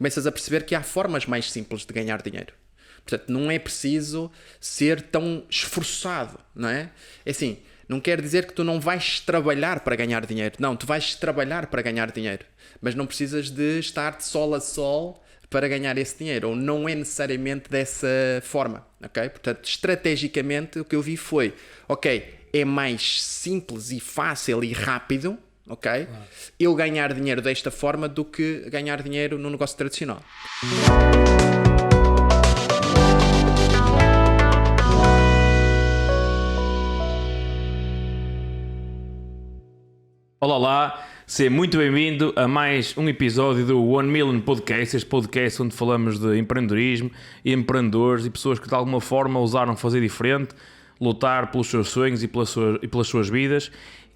começas a perceber que há formas mais simples de ganhar dinheiro. Portanto, não é preciso ser tão esforçado, não é? É assim, não quer dizer que tu não vais trabalhar para ganhar dinheiro. Não, tu vais trabalhar para ganhar dinheiro. Mas não precisas de estar de sol a sol para ganhar esse dinheiro. Ou não é necessariamente dessa forma, ok? Portanto, estrategicamente, o que eu vi foi, ok, é mais simples e fácil e rápido, ok? Eu ganhar dinheiro desta forma do que ganhar dinheiro no negócio tradicional. Olá, seja muito bem-vindo a mais um episódio do One Million Podcast, este podcast onde falamos de empreendedorismo e empreendedores e pessoas que de alguma forma ousaram fazer diferente, lutar pelos seus sonhos e pelas suas vidas.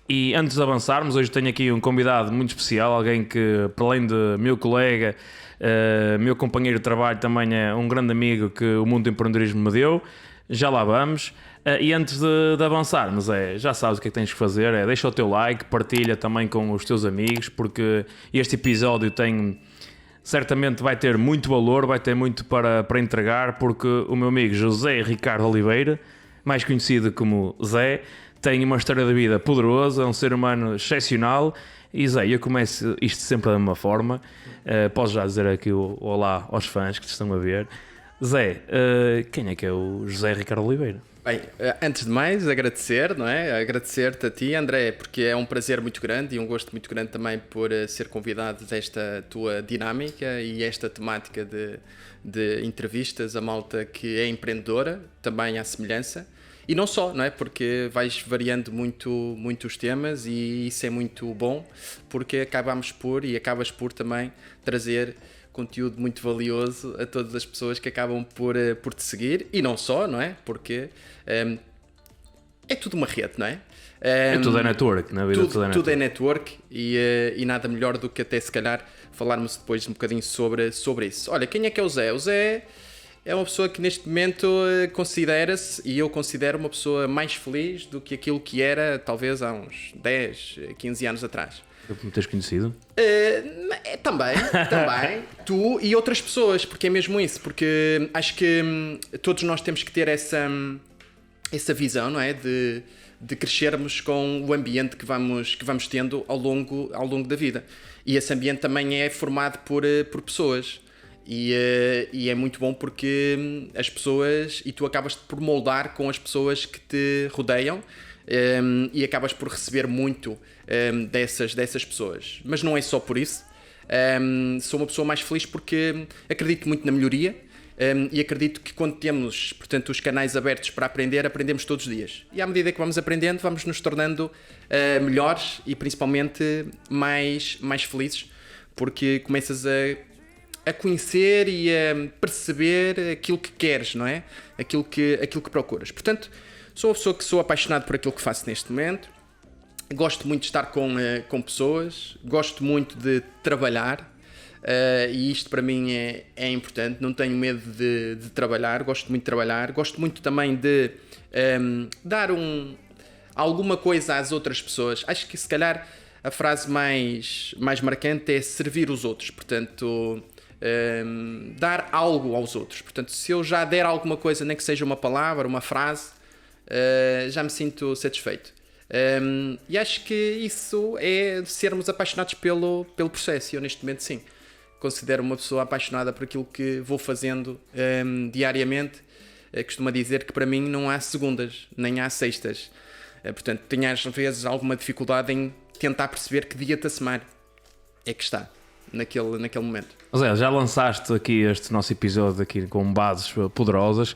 E antes de avançarmos, hoje tenho aqui um convidado muito especial, alguém que, para além de meu colega, meu companheiro de trabalho, também é um grande amigo que o mundo do empreendedorismo me deu. Já lá vamos. E antes de avançarmos, já sabes o que é que tens que fazer, deixa o teu like, partilha também com os teus amigos, porque este episódio certamente vai ter muito valor, vai ter muito para entregar, porque o meu amigo José Ricardo Oliveira, mais conhecido como Zé, tem uma história de vida poderosa, é um ser humano excepcional. E Zé, eu começo isto sempre da mesma forma, posso já dizer aqui o olá aos fãs que te estão a ver. Zé, quem é que é o José Ricardo Oliveira? Bem, antes de mais, agradecer, não é? Agradecer-te a ti, André, porque é um prazer muito grande e um gosto muito grande também por ser convidado desta tua dinâmica e esta temática de entrevistas a malta que é empreendedora, também à semelhança. E não só, não é? Porque vais variando muito os temas e isso é muito bom, porque acabas por também trazer conteúdo muito valioso a todas as pessoas que acabam por te seguir, e não só, não é? Porque é tudo uma rede, não é? Tudo é network, na vida tudo é network e nada melhor do que até se calhar falarmos depois um bocadinho sobre isso. Olha, quem é que é o Zé? O Zé é uma pessoa que neste momento considera-se, e eu considero, uma pessoa mais feliz do que aquilo que era talvez há uns 10, 15 anos atrás. Eu me tens conhecido? Também, tu e outras pessoas, porque é mesmo isso, porque acho que todos nós temos que ter essa visão, não é? De crescermos com o ambiente que vamos tendo ao longo da vida. E esse ambiente também é formado por pessoas. E é muito bom porque as pessoas, e tu acabas por moldar com as pessoas que te rodeiam, e acabas por receber muito dessas pessoas. Mas não é só por isso. Sou uma pessoa mais feliz porque acredito muito na melhoria, e acredito que quando temos, portanto, os canais abertos para aprendemos todos os dias. E à medida que vamos aprendendo, vamos nos tornando melhores e principalmente mais felizes, porque começas a conhecer e a perceber aquilo que queres, não é? Aquilo que procuras. Portanto, sou uma pessoa que sou apaixonado por aquilo que faço neste momento. Gosto muito de estar com pessoas. Gosto muito de trabalhar. E isto para mim é importante. Não tenho medo de trabalhar. Gosto muito de trabalhar. Gosto muito também de dar alguma coisa às outras pessoas. Acho que se calhar a frase mais marcante é servir os outros. Portanto, dar algo aos outros. Portanto, se eu já der alguma coisa, nem que seja uma palavra, uma frase, já me sinto satisfeito. E acho que isso é sermos apaixonados pelo processo. E eu neste momento sim, considero uma pessoa apaixonada por aquilo que vou fazendo diariamente. Costumo dizer que para mim não há segundas, nem há sextas. Portanto, tenho às vezes alguma dificuldade em tentar perceber que dia da semana é que está naquele momento. Zé, já lançaste aqui este nosso episódio aqui com bases poderosas,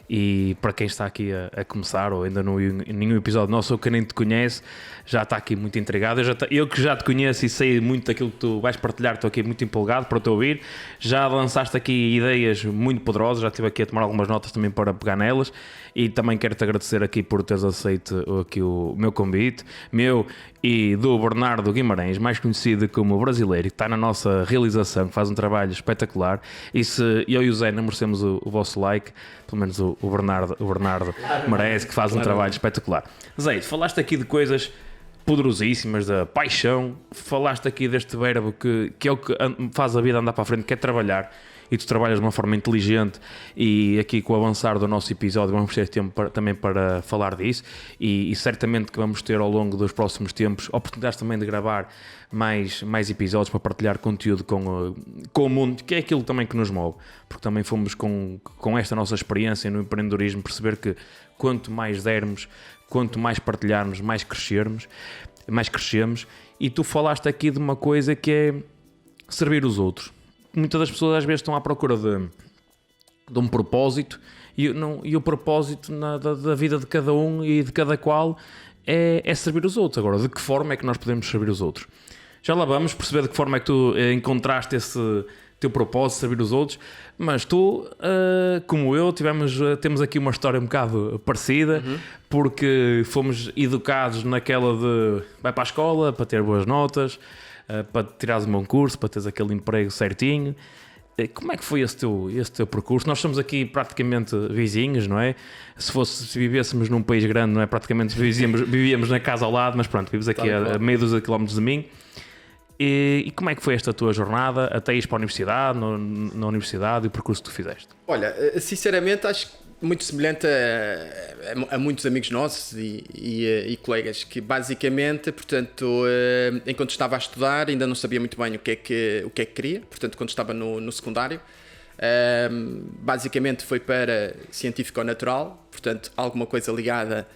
e para quem está aqui a começar ou ainda não viu nenhum episódio nosso ou que nem te conhece, já está aqui muito intrigado. Eu que já te conheço e sei muito daquilo que tu vais partilhar, estou aqui muito empolgado para te ouvir. Já lançaste aqui ideias muito poderosas, já estive aqui a tomar algumas notas também para pegar nelas, e também quero-te agradecer aqui por teres aceito aqui o meu convite, meu e do Bernardo Guimarães, mais conhecido como Brasileiro, que está na nossa realização, que faz um trabalho espetacular. E se eu e o Zé não merecemos o vosso like, pelo menos o Bernardo merece, que faz um trabalho espetacular. Zé, falaste aqui de coisas poderosíssimas da paixão. Falaste aqui deste verbo que é o que faz a vida andar para a frente, que é trabalhar. E tu trabalhas de uma forma inteligente, e aqui com o avançar do nosso episódio vamos ter tempo também para falar disso, e certamente que vamos ter ao longo dos próximos tempos oportunidades também de gravar mais episódios para partilhar conteúdo com o mundo, que é aquilo também que nos move, porque também fomos com esta nossa experiência no empreendedorismo perceber que quanto mais dermos, quanto mais partilharmos, mais crescemos, e tu falaste aqui de uma coisa que é servir os outros. Muitas das pessoas às vezes estão à procura de um propósito, e o propósito da vida de cada um e de cada qual é servir os outros. Agora, de que forma é que nós podemos servir os outros? Já lá vamos perceber de que forma é que tu encontraste esse teu propósito de servir os outros, mas tu, como eu, temos aqui uma história um bocado parecida, porque fomos educados naquela de vai para a escola para ter boas notas, para tirares um bom curso, para teres aquele emprego certinho. Como é que foi esse teu percurso? Nós somos aqui praticamente vizinhos, não é? Se vivêssemos num país grande, não é? Praticamente vivíamos na casa ao lado, mas pronto, vives aqui a meio dos quilómetros de mim. E como é que foi esta tua jornada até ires para a universidade, na universidade, e o percurso que tu fizeste? Olha, sinceramente acho que muito semelhante a muitos amigos nossos e colegas, que basicamente, portanto, enquanto estava a estudar ainda não sabia muito bem o que é que queria, portanto, quando estava no secundário, basicamente foi para científico ou natural, portanto, alguma coisa ligada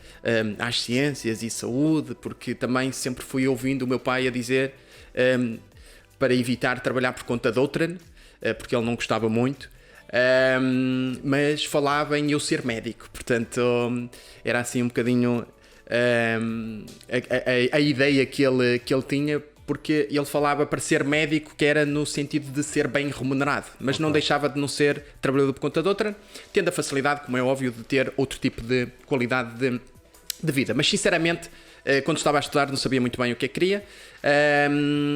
às ciências e saúde, porque também sempre fui ouvindo o meu pai a dizer para evitar trabalhar por conta de outrem, porque ele não gostava muito. Mas falava em eu ser médico, portanto era assim um bocadinho a ideia que ele tinha, porque ele falava para ser médico que era no sentido de ser bem remunerado, mas não deixava de não ser trabalhador por conta de outra, tendo a facilidade, como é óbvio, de ter outro tipo de qualidade de vida. Mas sinceramente, quando estava a estudar não sabia muito bem o que é que queria,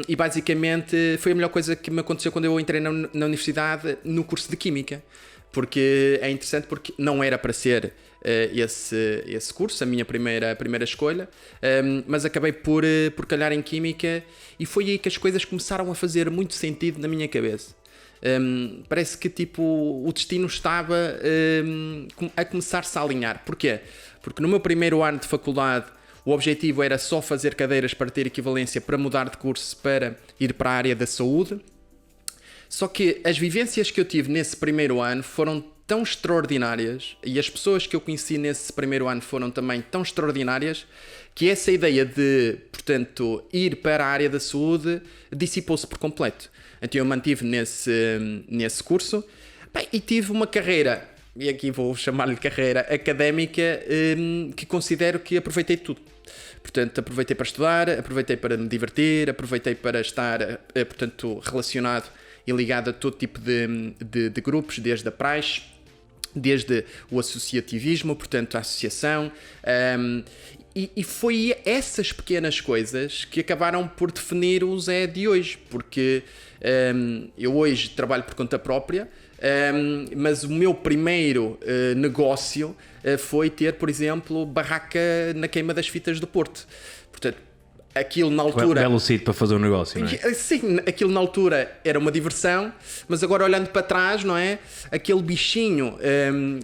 e basicamente foi a melhor coisa que me aconteceu quando eu entrei na universidade no curso de Química, porque é interessante, porque não era para ser esse curso, a minha primeira escolha, mas acabei por calhar em Química, e foi aí que as coisas começaram a fazer muito sentido na minha cabeça. Parece que tipo o destino estava a começar-se a alinhar. Porquê? Porque no meu primeiro ano de faculdade o objetivo era só fazer cadeiras para ter equivalência para mudar de curso para ir para a área da saúde. Só que as vivências que eu tive nesse primeiro ano foram tão extraordinárias, e as pessoas que eu conheci nesse primeiro ano foram também tão extraordinárias, que essa ideia de, portanto, ir para a área da saúde dissipou-se por completo. Então eu mantive nesse curso, e tive uma carreira, e aqui vou chamar-lhe carreira académica, que considero que aproveitei tudo. Portanto, aproveitei para estudar, aproveitei para me divertir, aproveitei para estar, portanto, relacionado e ligado a todo tipo de grupos, desde a praxe, desde o associativismo, portanto, a associação, e foi essas pequenas coisas que acabaram por definir o Zé de hoje, porque eu hoje trabalho por conta própria, mas o meu primeiro negócio foi ter, por exemplo, barraca na queima das fitas do Porto. Portanto, aquilo na altura... Belo sítio para fazer um negócio, não é? Sim, aquilo na altura era uma diversão, mas agora olhando para trás, não é? Aquele bichinho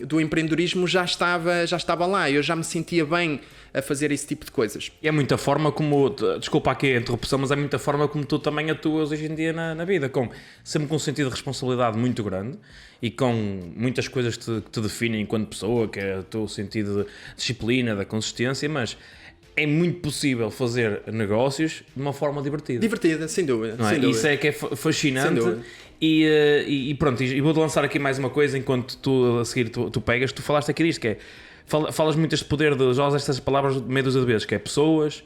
do empreendedorismo já estava lá, eu já me sentia bem a fazer esse tipo de coisas. E é muita forma como... Desculpa aqui a interrupção, mas é muita forma como tu também atuas hoje em dia na vida, sempre com um sentido de responsabilidade muito grande e com muitas coisas que te definem enquanto pessoa, que é o teu sentido de disciplina, da consistência, mas... é muito possível fazer negócios de uma forma divertida. Divertida, sem dúvida. Não é? Sem dúvida. Isso é que é fascinante. E pronto, e vou-te lançar aqui mais uma coisa enquanto tu a seguir tu pegas. Tu falaste aqui disto, que é... Falas muito este poder de... Já usas estas palavras meio dúzia de vezes, que é pessoas,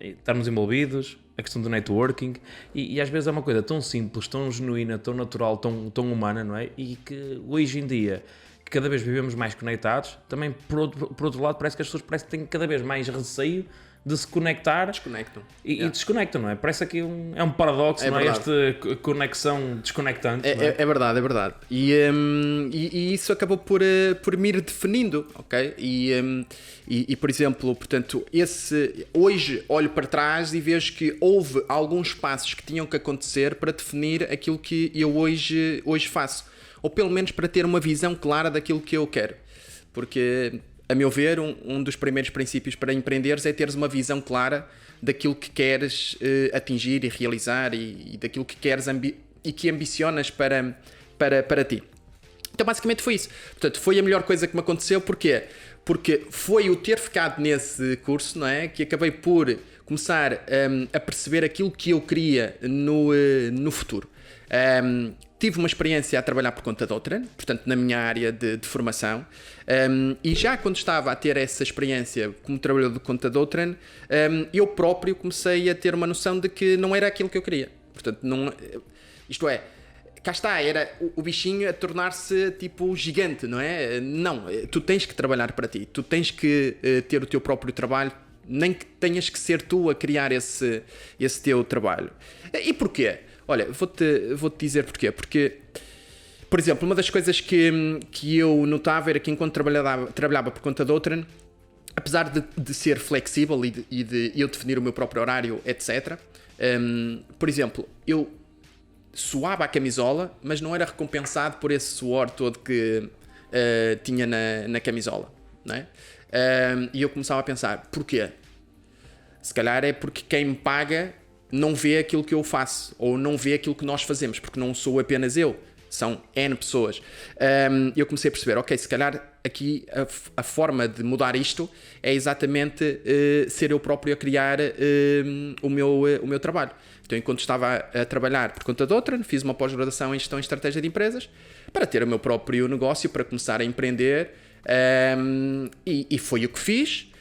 estarmos envolvidos, a questão do networking, e às vezes é uma coisa tão simples, tão genuína, tão natural, tão humana, não é? E que hoje em dia... que cada vez vivemos mais conectados, também por outro lado parece que as pessoas têm cada vez mais receio de se conectar Desconectam. e desconectam, não é? Parece aqui é um paradoxo, não é? Esta conexão desconectante. É verdade, é verdade. E isso acabou por me ir definindo, ok? E por exemplo, portanto, hoje olho para trás e vejo que houve alguns passos que tinham que acontecer para definir aquilo que eu hoje faço. Ou pelo menos para ter uma visão clara daquilo que eu quero. Porque, a meu ver, um dos primeiros princípios para empreenderes é teres uma visão clara daquilo que queres atingir e realizar e daquilo que queres e que ambicionas para ti. Então, basicamente foi isso. Portanto, foi a melhor coisa que me aconteceu. Porquê? Porque foi o ter ficado nesse curso, não é? Que acabei por começar a perceber aquilo que eu queria no futuro. Tive uma experiência a trabalhar por conta de outra, portanto, na minha área de formação, e já quando estava a ter essa experiência como trabalhador por conta de outra, eu próprio comecei a ter uma noção de que não era aquilo que eu queria. Portanto, isto é, cá está, era o bichinho a tornar-se tipo gigante, não é? Não, tu tens que trabalhar para ti, tu tens que ter o teu próprio trabalho, nem que tenhas que ser tu a criar esse teu trabalho. E porquê? Olha, vou-te dizer porquê. Porque, por exemplo, uma das coisas que eu notava era que enquanto trabalhava por conta de outra, apesar de ser flexível e de eu definir o meu próprio horário, etc., por exemplo, eu suava a camisola, mas não era recompensado por esse suor todo que tinha na camisola, não é? E eu começava a pensar, porquê? Se calhar é porque quem me paga não vê aquilo que eu faço, ou não vê aquilo que nós fazemos, porque não sou apenas eu, são N pessoas. Eu comecei a perceber, ok, se calhar aqui a forma de mudar isto é exatamente ser eu próprio a criar o meu trabalho. Então, enquanto estava a trabalhar por conta de outra, fiz uma pós-graduação em Gestão e Estratégia de Empresas, para ter o meu próprio negócio, para começar a empreender, e foi o que fiz,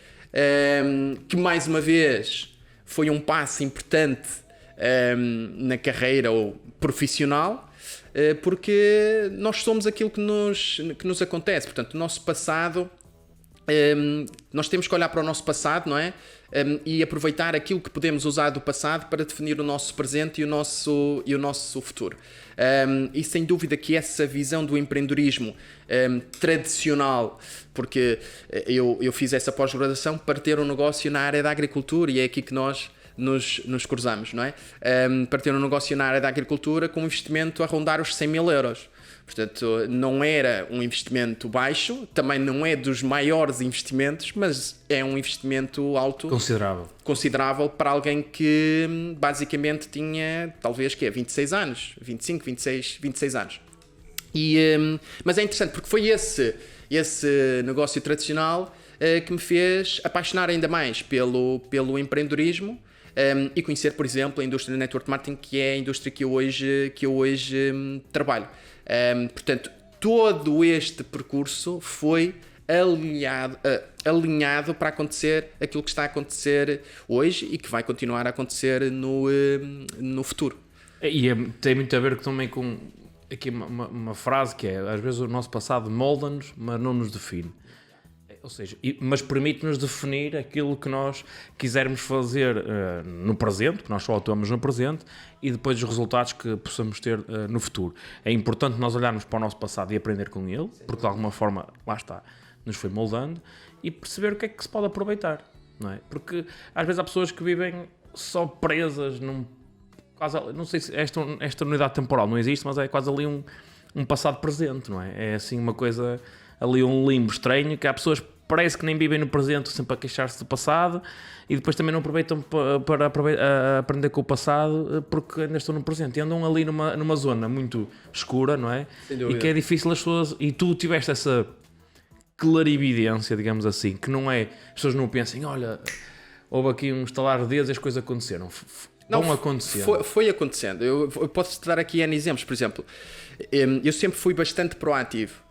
que mais uma vez foi um passo importante na carreira ou profissional, porque nós somos aquilo que nos acontece. Portanto, o nosso passado, nós temos que olhar para o nosso passado, não é? E aproveitar aquilo que podemos usar do passado para definir o nosso presente e o nosso futuro. E sem dúvida que essa visão do empreendedorismo tradicional, porque eu fiz essa pós-graduação para ter um negócio na área da agricultura e é aqui que nós nos cruzamos, não é? Para ter um negócio na área da agricultura com um investimento a rondar os 100 mil euros. Portanto, não era um investimento baixo, também não é dos maiores investimentos, mas é um investimento alto. Considerável para alguém que basicamente tinha, talvez, 26 anos, 25, 26 anos. Mas é interessante porque foi esse negócio tradicional que me fez apaixonar ainda mais pelo empreendedorismo e conhecer, por exemplo, a indústria de network marketing, que é a indústria que eu hoje trabalho. Portanto, todo este percurso foi alinhado para acontecer aquilo que está a acontecer hoje e que vai continuar a acontecer no futuro. E tem muito a ver também com aqui uma frase que é: às vezes o nosso passado molda-nos, mas não nos define. Ou seja, mas permite-nos definir aquilo que nós quisermos fazer no presente, que nós só atuamos no presente, e depois os resultados que possamos ter no futuro. É importante nós olharmos para o nosso passado e aprender com ele, porque de alguma forma, lá está, nos foi moldando, e perceber o que é que se pode aproveitar, não é? Porque às vezes há pessoas que vivem só presas quase, não sei se esta unidade temporal não existe, mas é quase ali um passado presente, não é? É assim uma coisa, ali um limbo estranho, que há pessoas que parece que nem vivem no presente, sempre a queixar-se do passado, e depois também não aproveitam para aprender com o passado, porque ainda estão no presente, e andam ali numa zona muito escura, não é? E que é difícil as pessoas, e tu tiveste essa clarividência, digamos assim, que não é, as pessoas não pensem, olha, houve aqui um estalar de dedos e as coisas aconteceram. Vão acontecendo. Foi acontecendo. Eu posso-te dar aqui N exemplos. Por exemplo, eu sempre fui bastante proativo.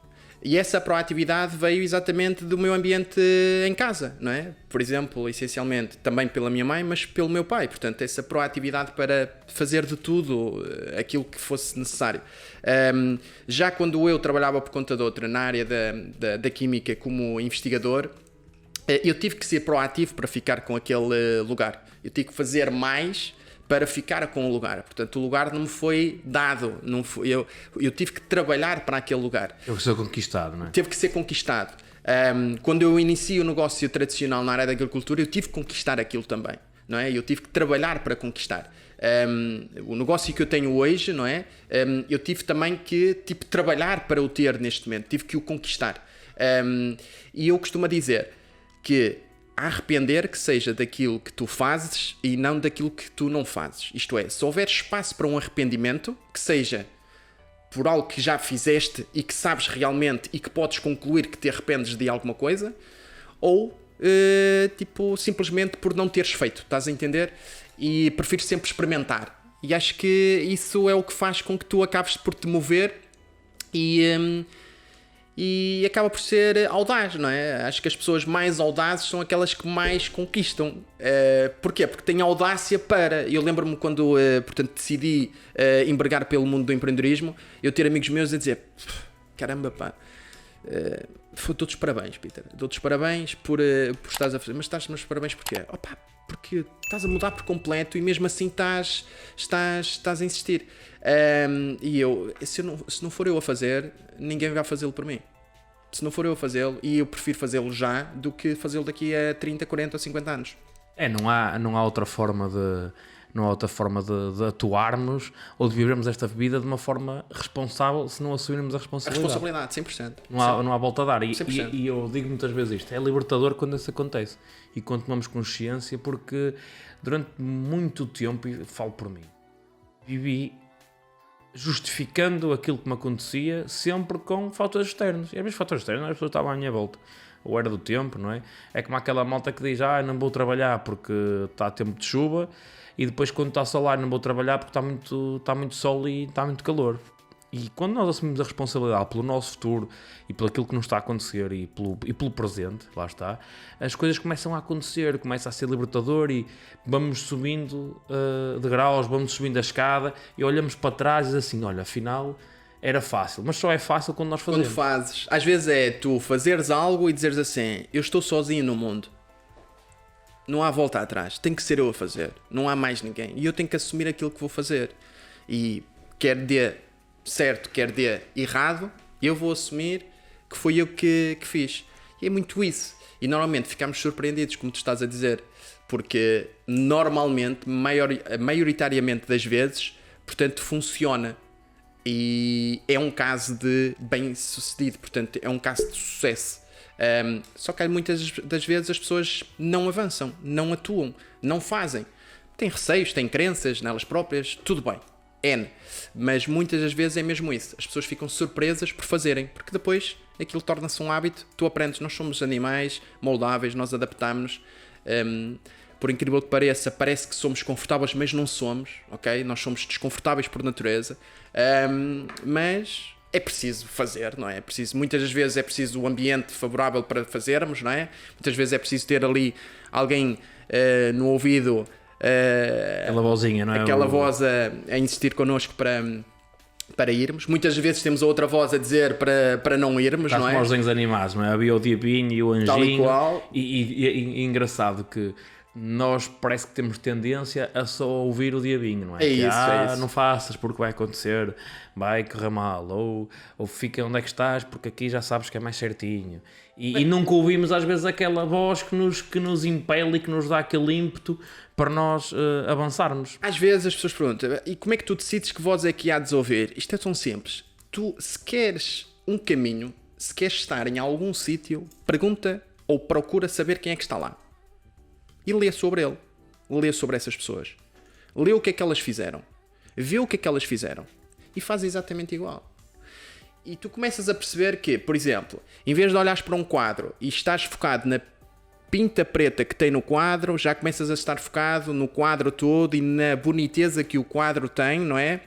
E essa proatividade veio exatamente do meu ambiente em casa, não é? Por exemplo, essencialmente, também pela minha mãe, mas pelo meu pai. Portanto, essa proatividade para fazer de tudo aquilo que fosse necessário. Já quando eu trabalhava por conta de outra, na área da química como investigador, eu tive que ser proativo para ficar com aquele lugar. Eu tive que fazer mais para ficar com o lugar. Portanto, o lugar não me foi dado. Não foi, eu tive que trabalhar para aquele lugar. Teve que ser conquistado, não é? Teve que ser conquistado. Quando eu inicio o negócio tradicional na área da agricultura, eu tive que conquistar aquilo também. Não é? Eu tive que trabalhar para conquistar. O negócio que eu tenho hoje, não é? Eu tive também que trabalhar para o ter neste momento. Tive que o conquistar. E eu costumo dizer que a arrepender que seja daquilo que tu fazes e não daquilo que tu não fazes. Isto é, se houver espaço para um arrependimento, que seja por algo que já fizeste e que sabes realmente e que podes concluir que te arrependes de alguma coisa, ou simplesmente por não teres feito, estás a entender? E prefiro sempre experimentar. E acho que isso é o que faz com que tu acabes por te mover e acaba por ser audaz, não é? Acho que as pessoas mais audazes são aquelas que mais conquistam. Porquê? Porque têm audácia para... Eu lembro-me quando, portanto, decidi envergar pelo mundo do empreendedorismo, eu ter amigos meus a dizer, caramba, pá, dou-te os parabéns, Peter. Dou-te os parabéns por estás a fazer. Mas estás-me os parabéns porquê? Opa, porque estás a mudar por completo e mesmo assim estás a insistir. E eu, se não for eu a fazer, ninguém vai fazê-lo por mim. Se não for eu a fazê-lo, e eu prefiro fazê-lo já do que fazê-lo daqui a 30, 40 ou 50 anos. Não há outra forma de atuarmos ou de vivermos esta vida de uma forma responsável se não assumirmos a responsabilidade. 100%. Não há volta a dar. E 100%. eu digo muitas vezes isto, é libertador quando isso acontece. E quando tomamos consciência, porque durante muito tempo, e falo por mim, vivi justificando aquilo que me acontecia sempre com fatores externos. E às vezes fatores externos, as pessoas estavam à minha volta. Ou era do tempo, não é? É como aquela malta que diz, não vou trabalhar porque está tempo de chuva, e depois quando está solar não vou trabalhar porque está muito sol e está muito calor. E quando nós assumimos a responsabilidade pelo nosso futuro e pelo aquilo que nos está a acontecer e pelo presente, lá está, as coisas começam a acontecer, começa a ser libertador e vamos subindo degraus, vamos subindo a escada e olhamos para trás e diz assim, olha, afinal era fácil, mas só é fácil quando nós fazemos. Quando fazes, às vezes é tu fazeres algo e dizeres assim, eu estou sozinho no mundo. Não há volta atrás, tem que ser eu a fazer, não há mais ninguém. E eu tenho que assumir aquilo que vou fazer. E quer dê certo, quer dê errado, eu vou assumir que foi eu que fiz. E é muito isso. E normalmente ficamos surpreendidos, como tu estás a dizer, porque normalmente, maioritariamente das vezes, portanto, funciona. E é um caso de bem-sucedido, portanto, é um caso de sucesso. Só que muitas das vezes as pessoas não avançam, não atuam, não fazem. Têm receios, têm crenças nelas próprias, tudo bem. Mas muitas das vezes é mesmo isso. As pessoas ficam surpresas por fazerem, porque depois aquilo torna-se um hábito. Tu aprendes, nós somos animais moldáveis, nós adaptamos-nos. Por incrível que pareça, parece que somos confortáveis, mas não somos, ok? Nós somos desconfortáveis por natureza, mas é preciso fazer, não é? Muitas das vezes é preciso o ambiente favorável para fazermos, não é? Muitas vezes é preciso ter ali alguém no ouvido, aquela vozinha, não é? Aquela voz a insistir connosco para irmos. Muitas vezes temos a outra voz a dizer para não irmos, não é? Como os desenhos animados, não é? Havia o diabinho e o anjinho. Tal e qual. E engraçado que nós parece que temos tendência a só ouvir o diabinho, não é? É isso. Não faças porque vai acontecer, vai correr mal, ou fica onde é que estás porque aqui já sabes que é mais certinho. E nunca ouvimos às vezes aquela voz que nos impele e que nos dá aquele ímpeto para nós avançarmos. Às vezes as pessoas perguntam, e como é que tu decides que voz é que há de ouvir? Isto é tão simples. Tu, se queres um caminho, se queres estar em algum sítio, pergunta ou procura saber quem é que está lá. E lê sobre ele. Lê sobre essas pessoas. Lê o que é que elas fizeram. Vê o que é que elas fizeram. E faz exatamente igual. E tu começas a perceber que, por exemplo, em vez de olhares para um quadro e estás focado na pinta preta que tem no quadro, já começas a estar focado no quadro todo e na boniteza que o quadro tem, não é?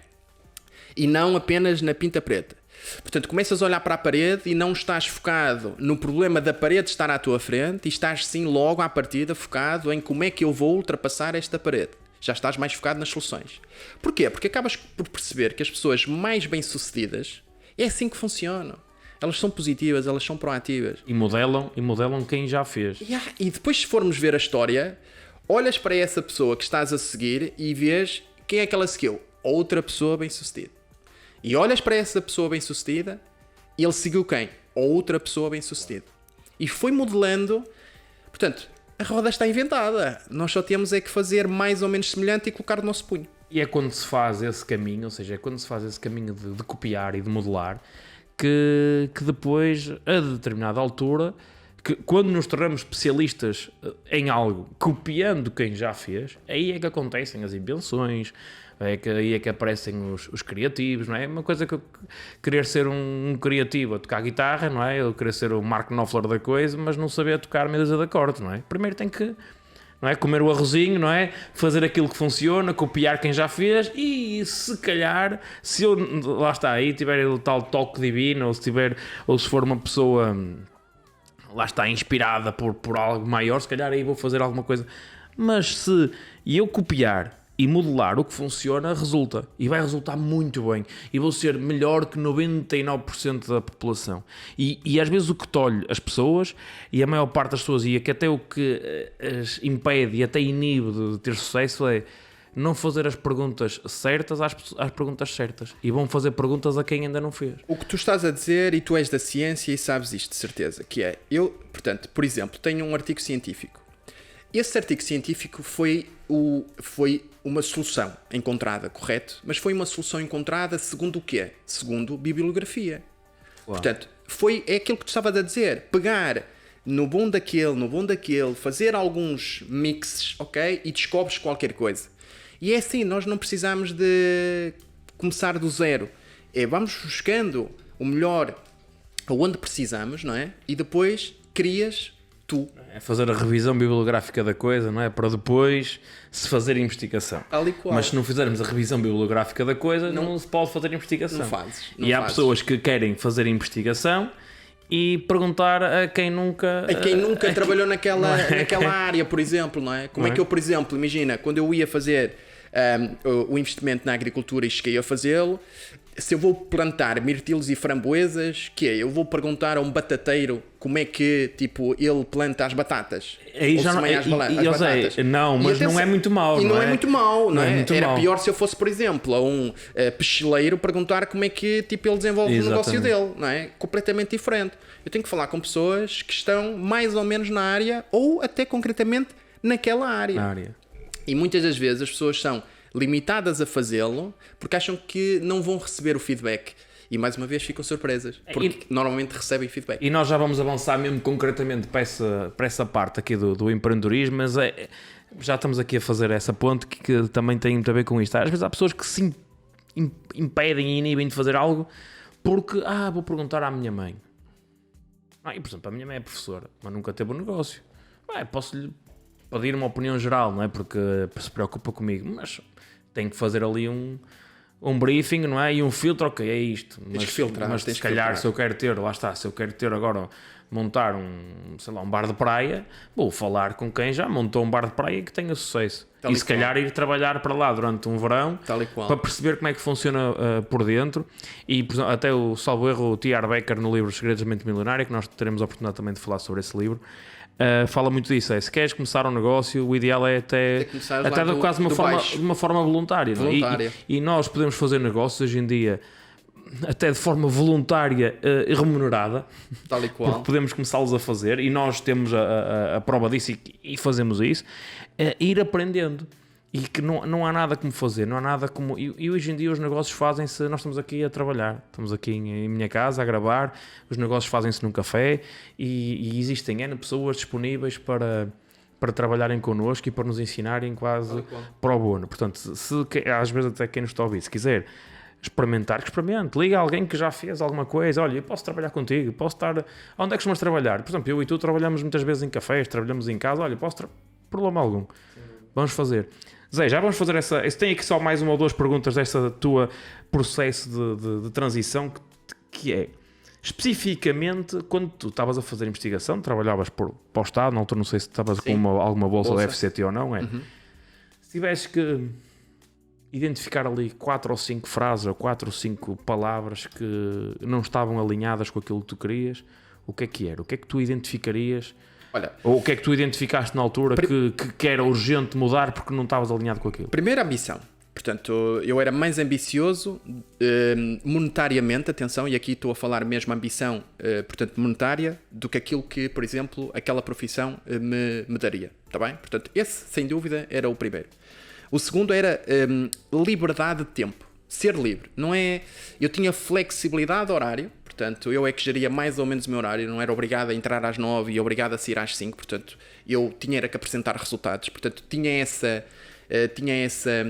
E não apenas na pinta preta. Portanto, começas a olhar para a parede e não estás focado no problema da parede estar à tua frente e estás sim logo à partida focado em como é que eu vou ultrapassar esta parede. Já estás mais focado nas soluções. Porquê? Porque acabas por perceber que as pessoas mais bem-sucedidas é assim que funcionam. Elas são positivas, elas são proativas. E modelam quem já fez. E depois, se formos ver a história, olhas para essa pessoa que estás a seguir e vês quem é que ela seguiu. Outra pessoa bem-sucedida. E olhas para essa pessoa bem-sucedida e ele seguiu quem? Outra pessoa bem-sucedida. E foi modelando. Portanto, a roda está inventada. Nós só temos é que fazer mais ou menos semelhante e colocar o nosso punho. E é quando se faz esse caminho, ou seja, é quando se faz esse caminho de copiar e de modelar, que depois, a determinada altura, que quando nos tornamos especialistas em algo, copiando quem já fez, aí é que acontecem as invenções, aí é que aparecem os criativos, não é? Uma coisa que eu querer ser um criativo a tocar guitarra, não é? Eu querer ser o Mark Knopfler da coisa, mas não saber tocar meia dúzia de acordes, não é? Primeiro tem que, não é? Comer o arrozinho, não é? Fazer aquilo que funciona, copiar quem já fez e se calhar, se eu, lá está, aí tiver o tal toque divino, ou se for uma pessoa, lá está, inspirada por algo maior, se calhar aí vou fazer alguma coisa. Mas se eu copiar e modelar o que funciona, resulta. E vai resultar muito bem. E vou ser melhor que 99% da população. E às vezes o que tolhe as pessoas, e a maior parte das pessoas, e que até o que as impede e até inibe de ter sucesso, é não fazer as perguntas certas às perguntas certas. E vão fazer perguntas a quem ainda não fez. O que tu estás a dizer, e tu és da ciência e sabes isto de certeza, que é, portanto, por exemplo, tenho um artigo científico. Esse artigo científico foi uma solução encontrada, correto? Mas foi uma solução encontrada segundo o quê? Segundo bibliografia. Uau. Portanto, é aquilo que tu estavas a dizer. Pegar no bom daquele, fazer alguns mixes, ok? E descobres qualquer coisa. E é assim, nós não precisamos de começar do zero. Vamos buscando o melhor aonde precisamos, não é? E depois crias tu. É fazer a revisão bibliográfica da coisa, não é? Para depois se fazer investigação. Mas se não fizermos a revisão bibliográfica da coisa, não se pode fazer investigação. Não fazes. Há pessoas que querem fazer investigação e perguntar a quem nunca... trabalhou naquela área, por exemplo, não é? Como é que eu, por exemplo, imagina, quando eu ia fazer o investimento na agricultura e cheguei a fazê-lo, se eu vou plantar mirtilos e framboesas, eu vou perguntar a um batateiro como é que ele planta as batatas. Aí já não é muito mau. Não é muito mau, não é? Era pior se eu fosse, por exemplo, a um peixeleiro perguntar como é que ele desenvolve o negócio dele, não é? Completamente diferente. Eu tenho que falar com pessoas que estão mais ou menos na área ou até concretamente naquela área. E muitas das vezes as pessoas são limitadas a fazê-lo porque acham que não vão receber o feedback e mais uma vez ficam surpresas porque normalmente recebem feedback. E nós já vamos avançar mesmo concretamente para essa parte aqui do empreendedorismo, mas já estamos aqui a fazer essa ponte que também tem muito a ver com isto. Às vezes há pessoas que se impedem e inibem de fazer algo porque vou perguntar à minha mãe. E por exemplo, a minha mãe é professora, mas nunca teve um negócio. Posso-lhe pedir uma opinião geral, não é? Porque se preocupa comigo, mas tem que fazer ali um briefing, não é? E um filtro, ok, é isto. Mas se calhar, se eu quero ter agora, montar um bar de praia, vou falar com quem já montou um bar de praia que tenha sucesso. E se calhar ir trabalhar para lá durante um verão, para perceber como é que funciona por dentro. E por exemplo, até o salvo erro, o T.R. Becker no livro Segredos da Mente Milionária, que nós teremos a oportunidade também de falar sobre esse livro, fala muito disso. Se queres começar um negócio, o ideal é até quase de uma forma voluntária. E nós podemos fazer negócios hoje em dia até de forma voluntária e remunerada, tal e qual. Porque podemos começá-los a fazer e nós temos a prova disso e fazemos isso, ir aprendendo. E que não há nada como fazer, não há nada como... E hoje em dia os negócios fazem-se... Nós estamos aqui a trabalhar, estamos aqui em minha casa a gravar, os negócios fazem-se num café e existem N pessoas disponíveis para trabalharem connosco e para nos ensinarem quase pro bono. Portanto, às vezes até quem nos está a ouvir, se quiser experimentar, que experimente. Liga a alguém que já fez alguma coisa. Olha, eu posso trabalhar contigo, posso estar... Onde é que costumas trabalhar? Por exemplo, eu e tu trabalhamos muitas vezes em cafés, trabalhamos em casa. Olha, posso... Problema algum. Vamos fazer. Zé, já vamos fazer essa... Tem aqui só mais uma ou duas perguntas dessa tua processo de transição, que é, especificamente, quando tu estavas a fazer investigação, trabalhavas para o Estado, na altura não sei se estavas com alguma bolsa da FCT ou não, Se tivesses que identificar ali 4 ou 5 frases ou 4 ou 5 palavras que não estavam alinhadas com aquilo que tu querias, o que é que era? O que é que tu identificarias? Olha, ou o que é que tu identificaste na altura que era urgente mudar porque não estavas alinhado com aquilo? Primeira ambição. Portanto, eu era mais ambicioso monetariamente, atenção, e aqui estou a falar mesmo ambição, portanto, monetária, do que aquilo que, por exemplo, aquela profissão me daria, está bem? Portanto, esse, sem dúvida, era o primeiro. O segundo era liberdade de tempo, ser livre. Não é... Eu tinha flexibilidade de horário, portanto, eu é que geria mais ou menos o meu horário, não era obrigado a entrar às 9 e obrigado a sair às 5, portanto, eu tinha era que apresentar resultados, portanto, tinha essa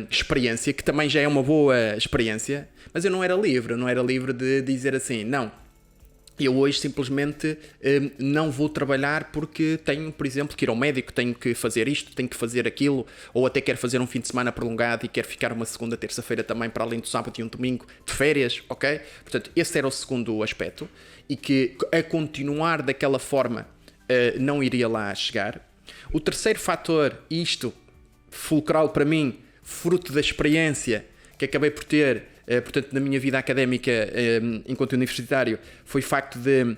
experiência, que também já é uma boa experiência, mas eu não era livre de dizer assim, não, eu hoje simplesmente não vou trabalhar porque tenho, por exemplo, que ir ao médico, tenho que fazer isto, tenho que fazer aquilo, ou até quero fazer um fim de semana prolongado e quero ficar uma segunda, terça-feira também, para além do sábado e um domingo, de férias, ok? Portanto, esse era o segundo aspecto, e que a continuar daquela forma não iria lá chegar. O terceiro fator, isto fulcral para mim, fruto da experiência que acabei por ter, portanto, na minha vida académica enquanto universitário, foi o facto de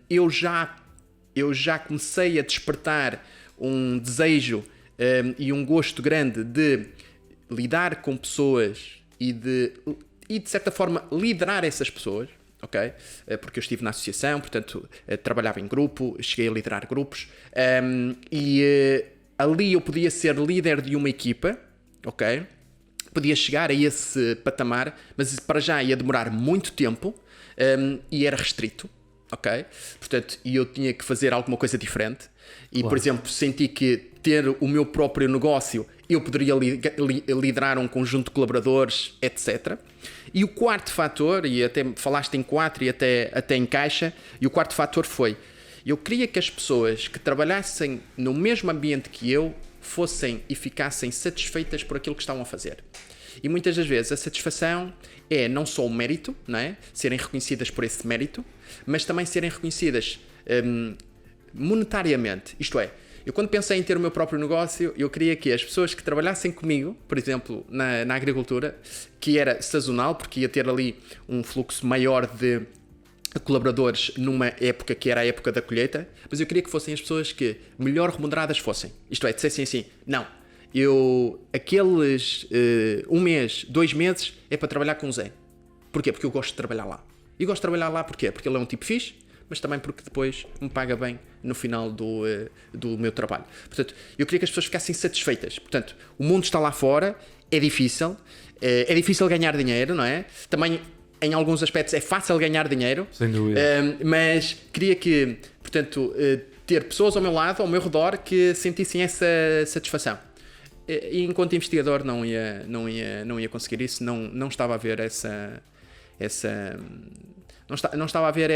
eu já comecei a despertar um desejo e um gosto grande de lidar com pessoas e de certa forma liderar essas pessoas, ok? Porque eu estive na associação, portanto, trabalhava em grupo, cheguei a liderar grupos ali eu podia ser líder de uma equipa, ok? Podia chegar a esse patamar, mas para já ia demorar muito tempo e era restrito, ok? Portanto, eu tinha que fazer alguma coisa diferente e, claro, por exemplo, senti que ter o meu próprio negócio, eu poderia liderar um conjunto de colaboradores, etc. E o quarto fator, e até falaste em 4 e até encaixa, e o quarto fator foi... Eu queria que as pessoas que trabalhassem no mesmo ambiente que eu fossem e ficassem satisfeitas por aquilo que estavam a fazer. E muitas das vezes a satisfação é não só o mérito, não é? Serem reconhecidas por esse mérito, mas também serem reconhecidas monetariamente. Isto é, eu quando pensei em ter o meu próprio negócio, eu queria que as pessoas que trabalhassem comigo, por exemplo, na agricultura, que era sazonal, porque ia ter ali um fluxo maior de colaboradores numa época que era a época da colheita, mas eu queria que fossem as pessoas que melhor remuneradas fossem. Isto é, dissessem assim, não, aqueles 1 mês, 2 meses é para trabalhar com o Zé. Porquê? Porque eu gosto de trabalhar lá. E gosto de trabalhar lá porquê? Porque ele é um tipo fixe, mas também porque depois me paga bem no final do meu trabalho. Portanto, eu queria que as pessoas ficassem satisfeitas. Portanto, o mundo está lá fora, é difícil ganhar dinheiro, não é? Também, em alguns aspectos, é fácil ganhar dinheiro. Sem dúvida. Mas queria que, portanto, ter pessoas ao meu lado, ao meu redor, que sentissem essa satisfação. E enquanto investigador não ia conseguir isso, não estava a ver não estava a ver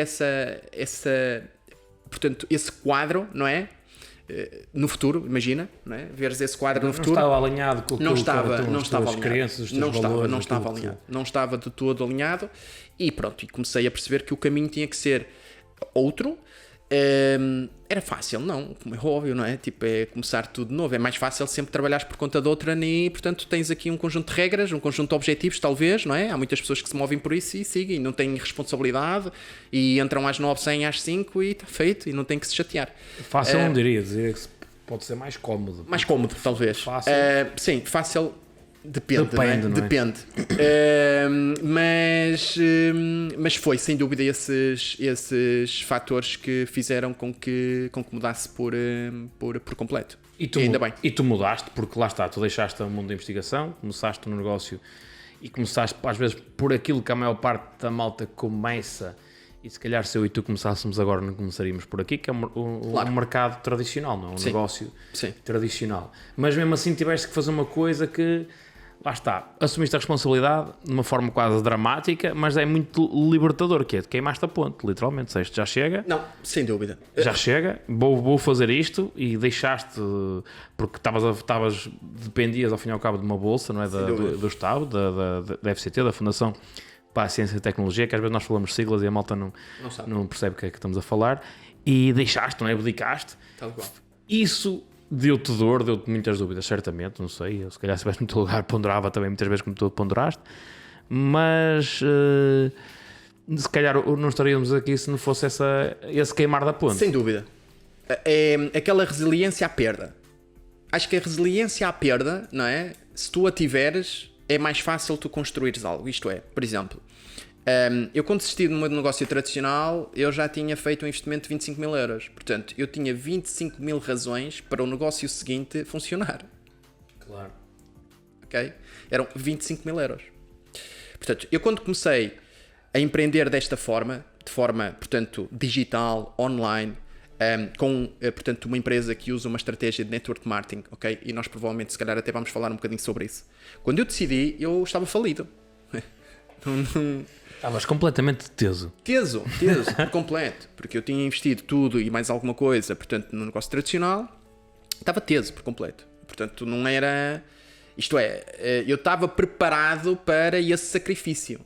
portanto, esse quadro, não é? No futuro, imagina, não é? Veres esse quadro no futuro. Não estava alinhado com não estava alinhado. Crenças, os teus valores, não estava alinhado. Não estava de todo alinhado e pronto, e comecei a perceber que o caminho tinha que ser outro. Era fácil, não, como é óbvio, não é? Tipo, é começar tudo de novo. É mais fácil sempre trabalhares por conta de outra e, portanto, tens aqui um conjunto de regras, um conjunto de objetivos, talvez, não é? Há muitas pessoas que se movem por isso e seguem, não têm responsabilidade e entram às 9, saem às 5 e está feito e não têm que se chatear. Fácil não diria dizer que pode ser mais cómodo. Mais cómodo, talvez. Fácil. Sim, fácil... Depende. Não é? Depende. Mas foi, sem dúvida, esses fatores que fizeram com que mudasse por completo. E ainda bem. E tu mudaste, porque lá está, tu deixaste o mundo da investigação, começaste no negócio e começaste, às vezes, por aquilo que a maior parte da malta começa. E se calhar se eu e tu começássemos agora, não começaríamos por aqui, que é um mercado tradicional, não é? Um negócio tradicional. Mas mesmo assim tiveste que fazer uma coisa que... Lá está, assumiste a responsabilidade de uma forma quase dramática, mas é muito libertador, que é de queimaste a ponte, literalmente. Disseste, já chega. Não, sem dúvida. Já chega, vou fazer isto e deixaste, porque dependias ao fim e ao cabo de uma bolsa, não é? Do Estado, da FCT, da Fundação para a Ciência e Tecnologia, que às vezes nós falamos siglas e a malta não percebe o que é que estamos a falar, e deixaste, não é? Abdicaste. Tal qual. Isso deu-te dor, deu-te muitas dúvidas, certamente, não sei. Eu, se calhar, se estivesse no teu lugar, ponderava também muitas vezes como tu ponderaste. Mas se calhar não estaríamos aqui se não fosse esse queimar da ponte. Sem dúvida. É aquela resiliência à perda. Acho que a resiliência à perda, não é? Se tu a tiveres, é mais fácil tu construires algo. Isto é, por exemplo, eu quando desisti do meu negócio tradicional, eu já tinha feito um investimento de 25 mil euros. Portanto, eu tinha 25 mil razões para o negócio seguinte funcionar. Claro. Ok? Eram 25 mil euros. Portanto, eu quando comecei a empreender desta forma, de forma, portanto, digital, online, com, portanto, uma empresa que usa uma estratégia de network marketing, ok? E nós provavelmente, se calhar, até vamos falar um bocadinho sobre isso. Quando eu decidi, eu estava falido. Estavas completamente teso. Teso, por completo. Porque eu tinha investido tudo e mais alguma coisa, portanto, no negócio tradicional, estava teso por completo. Portanto, não era... Isto é, eu estava preparado para esse sacrifício.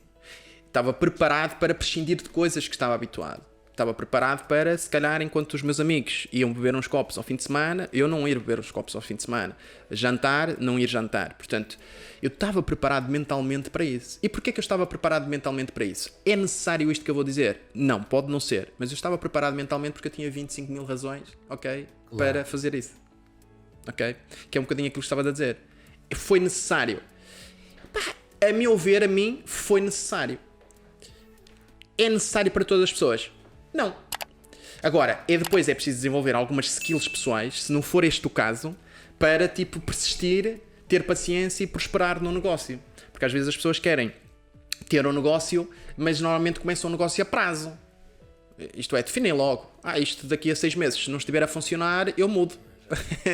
Estava preparado para prescindir de coisas que estava habituado. Estava preparado para, se calhar, enquanto os meus amigos iam beber uns copos ao fim de semana, eu não ir beber os copos ao fim de semana. Jantar, não ir jantar. Portanto, eu estava preparado mentalmente para isso. E porquê que eu estava preparado mentalmente para isso? É necessário isto que eu vou dizer? Não, pode não ser. Mas eu estava preparado mentalmente porque eu tinha 25 mil razões, ok? Claro. Para fazer isso. Ok? Que é um bocadinho aquilo que estava a dizer. Foi necessário. A meu ver, a mim, foi necessário. É necessário para todas as pessoas? Não. Agora, depois é preciso desenvolver algumas skills pessoais, se não for este o caso, para tipo persistir, ter paciência e prosperar no negócio. Porque às vezes as pessoas querem ter um negócio, mas normalmente começam um negócio a prazo. Isto é, definem logo. Isto daqui a 6 meses, se não estiver a funcionar, eu mudo.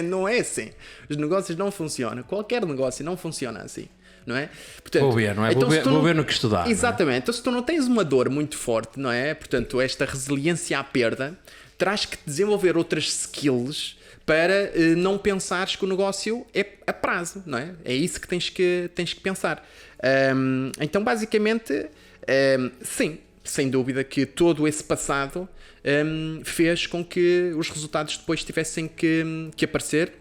Não é assim. Os negócios não funcionam. Qualquer negócio não funciona assim. Não é? Portanto, vou ver, não é? Então, vou ver no que estudar. Exatamente. Não é? Então, se tu não tens uma dor muito forte, não é? Portanto, esta resiliência à perda, terás que desenvolver outras skills para não pensares que o negócio é a prazo, não é? É isso que tens que pensar. Então, basicamente, sim, sem dúvida que todo esse passado fez com que os resultados depois tivessem que aparecer.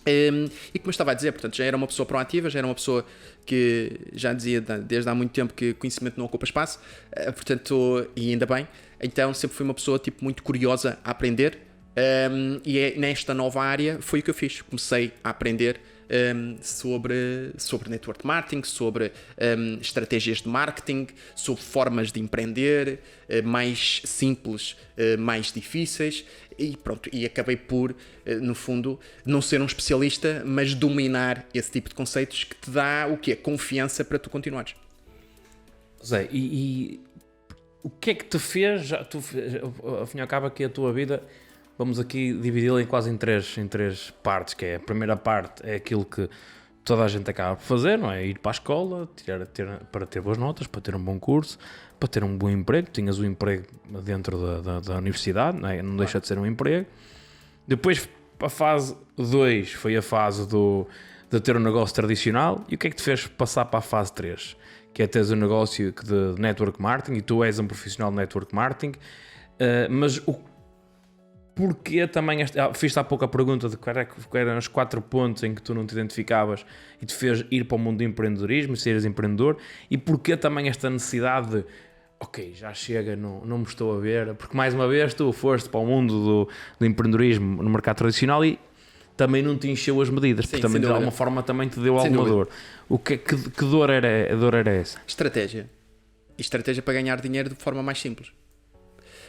E como eu estava a dizer, portanto, já era uma pessoa proativa, já era uma pessoa que já dizia desde há muito tempo que conhecimento não ocupa espaço, portanto, e ainda bem. Então sempre fui uma pessoa tipo, muito curiosa a aprender, e nesta nova área foi o que eu fiz. Comecei a aprender sobre network marketing, sobre estratégias de marketing, sobre formas de empreender, mais simples, mais difíceis, e pronto, e acabei por, no fundo, não ser um especialista, mas dominar esse tipo de conceitos que te dá o quê? Confiança para tu continuares. Zé, e o que é que te fez, ao fim e ao cabo aqui a tua vida, vamos aqui dividi-la quase em três partes, que é a primeira parte é aquilo que toda a gente acaba por fazer, não é? Ir para a escola, para ter boas notas, para ter um bom curso, para ter um bom emprego. Tinhas o emprego dentro da universidade, não é? Não deixa de ser um emprego. Depois, a fase 2 foi a fase de ter um negócio tradicional. E o que é que te fez passar para a fase 3? Que é teres um negócio de network marketing, e tu és um profissional de network marketing, mas porquê também, fiz-te há pouco a pergunta de quais eram os 4 pontos em que tu não te identificavas e te fez ir para o mundo do empreendedorismo e seres empreendedor, e porquê também esta necessidade de, ok, já chega, não me estou a ver, porque mais uma vez tu foste para o mundo do empreendedorismo no mercado tradicional e também não te encheu as medidas, porque também de alguma forma também te deu alguma dor. Que dor era essa? Estratégia. E estratégia para ganhar dinheiro de forma mais simples.